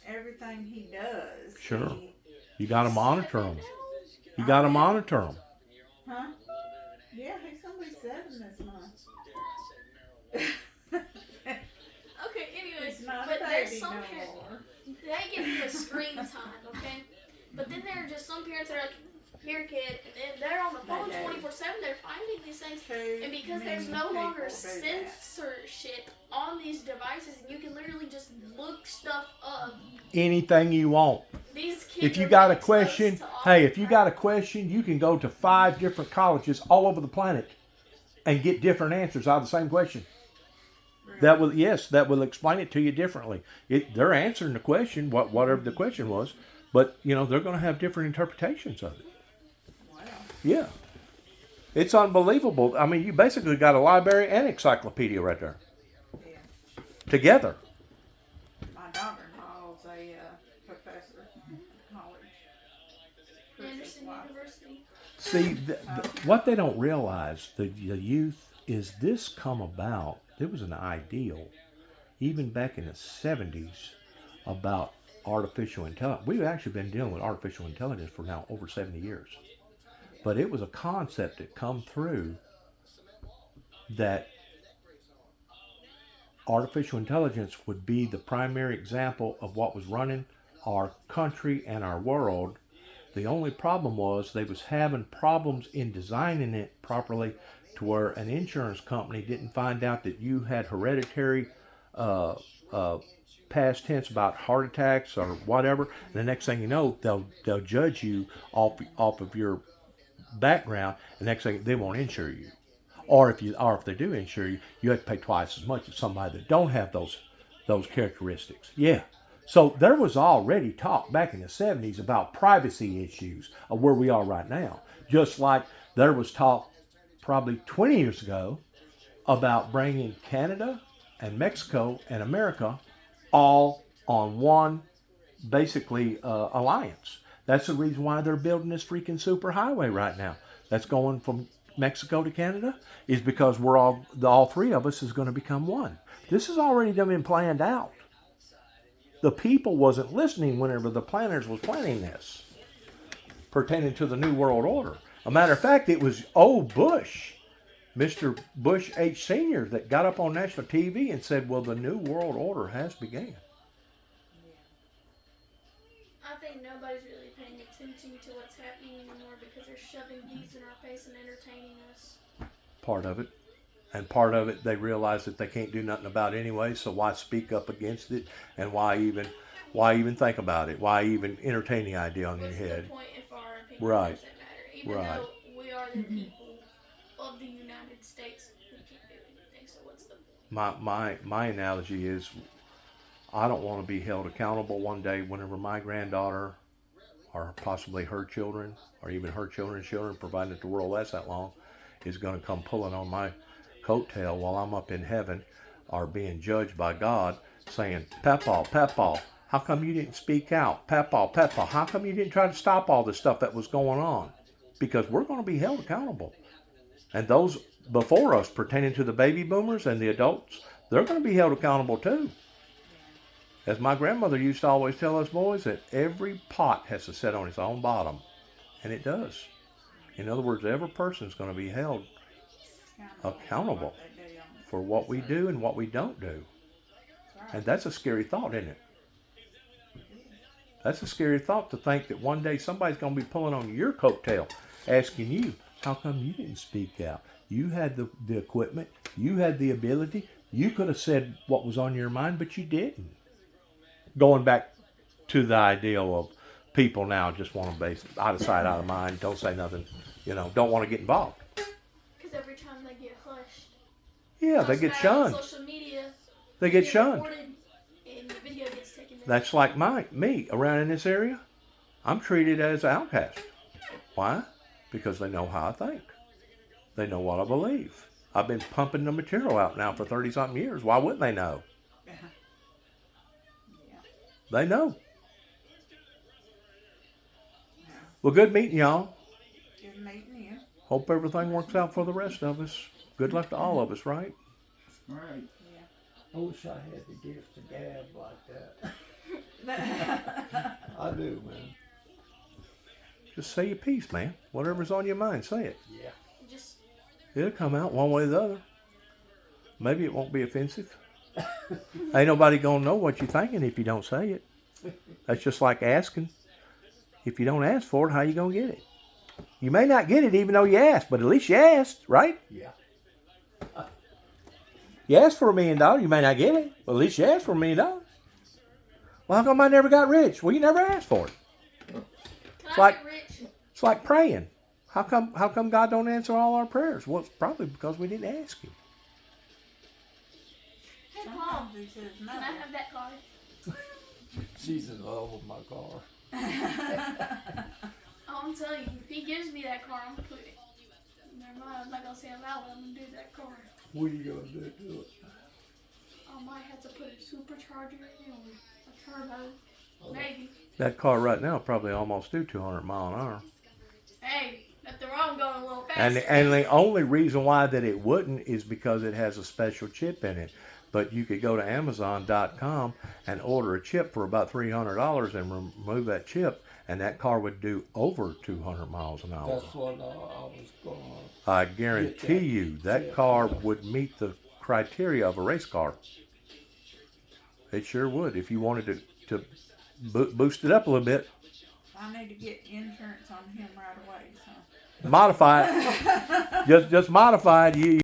Everything he does. Sure. You got to monitor them. You got to monitor them. Huh? Yeah, he's gonna be 7 this month. Okay, anyways, He's not but a there's baby some no parents, more. they give you a screen time, okay? But then there are just some parents that are like, here kid, and they're on the phone They do. 24/7, they're finding these things. Too And because many there's no people longer do that. censorship on these devices, and you can literally just look stuff up. Anything you want. These kids If you are got a being exposed question, to all hey, if you that. got a question, you can go to 5 different colleges all over the planet and get different answers out of the same question. That will explain it to you differently. They're answering the question, whatever the question was, but they're going to have different interpretations of it. Wow. Yeah, it's unbelievable. I mean, you basically got a library and encyclopedia right there Yeah. together. My daughter-in-law's a professor at college. Anderson University. See, what they don't realize, the youth, is this come about. There was an ideal, even back in the 70s, about artificial intelligence. We've actually been dealing with artificial intelligence for now over 70 years. But it was a concept that come through that artificial intelligence would be the primary example of what was running our country and our world. The only problem was they was having problems in designing it properly to where an insurance company didn't find out that you had hereditary past tense about heart attacks or whatever. And the next thing you know, they'll judge you off of your background, and next thing they won't insure you. Or if they do insure you, you have to pay twice as much as somebody that don't have those characteristics. Yeah. So there was already talk back in the 70s about privacy issues of where we are right now. Just like there was talk probably 20 years ago about bringing Canada and Mexico and America all on one, basically, alliance. That's the reason why they're building this freaking super highway right now. That's going from Mexico to Canada, is because we're all three of us is going to become one. This has already been planned out. The people wasn't listening whenever the planners was planning this, pertaining to the New World Order. A matter of fact, it was old Bush, Mr. Bush H. Sr., that got up on national TV and said, well, the New World Order has begun. I think nobody's really paying attention to what's happening anymore because they're shoving these in our face and entertaining us. Part of it. And part of it, they realize that they can't do nothing about it anyway, so why speak up against it? And why even think about it? Why even entertain the idea on your What's head? the point if our opinion Right. doesn't matter? Even Right. though we are the people of the United States, we can't do anything, so what's the point? My analogy is, I don't want to be held accountable one day whenever my granddaughter, or possibly her children, or even her children's children, provided the world lasts that long, is going to come pulling on my coattail while I'm up in heaven, or being judged by God, saying, Papaw, how come you didn't speak out? Papaw, how come you didn't try to stop all this stuff that was going on? Because we're going to be held accountable. And those before us, pertaining to the baby boomers and the adults, they're going to be held accountable too. As my grandmother used to always tell us boys, that every pot has to sit on its own bottom. And it does. In other words, every person is going to be held accountable for what we do and what we don't do. And that's a scary thought, isn't it? That's a scary thought, to think that one day somebody's going to be pulling on your coattail, asking you, how come you didn't speak out? You had the equipment. You had the ability. You could have said what was on your mind, but you didn't. Going back to the ideal of people now just want to base out of sight, out of mind, don't say nothing, don't want to get involved. Because every time they get hushed, Yeah, they get shunned. on social media, They get shunned. recorded, and the video gets taken down. That's like me around in this area. I'm treated as an outcast. Why? Because they know how I think. They know what I believe. I've been pumping the material out now for 30-something years. Why wouldn't they know? They know. Well, good meeting y'all. Good meeting you. Hope everything works out for the rest of us. Good luck to all of us, right? Right. I wish I had the gift to gab like that. I do, man. Just say your piece, man. Whatever's on your mind, say it. Yeah. Just It'll come out one way or the other. Maybe it won't be offensive. Ain't nobody gonna know what you're thinking if you don't say it. That's just like asking. If you don't ask for it, how you gonna get it? You may not get it even though you asked, but at least you asked, right? Yeah. You asked for $1 million, you may not get it, but at least you asked for $1 million. Well, how come I never got rich? Well, you never asked for it. can It's I like- get rich? It's like praying. How come God don't answer all our prayers? Well, it's probably because we didn't ask Him. Hey Paul, Sometimes he says no. can I have that car? She's in love with my car. Oh, I'm telling you, if he gives me that car, I'm gonna put it. Never mind, I'm not gonna say it loud, but I'm gonna do that car. What are you gonna do to it? I might have to put a supercharger in or a turbo. Maybe. That car right now probably almost do 200 miles an hour. Hey, nothing wrong going a little And faster. the only reason why that it wouldn't is because it has a special chip in it. But you could go to Amazon.com and order a chip for about $300 and remove that chip, and that car would do over 200 miles an hour. That's what I was going I guarantee you that car would meet the criteria of a race car. It sure would. If you wanted to boost it up a little bit, I need to get insurance on him right away. So. modify it. Just modify it.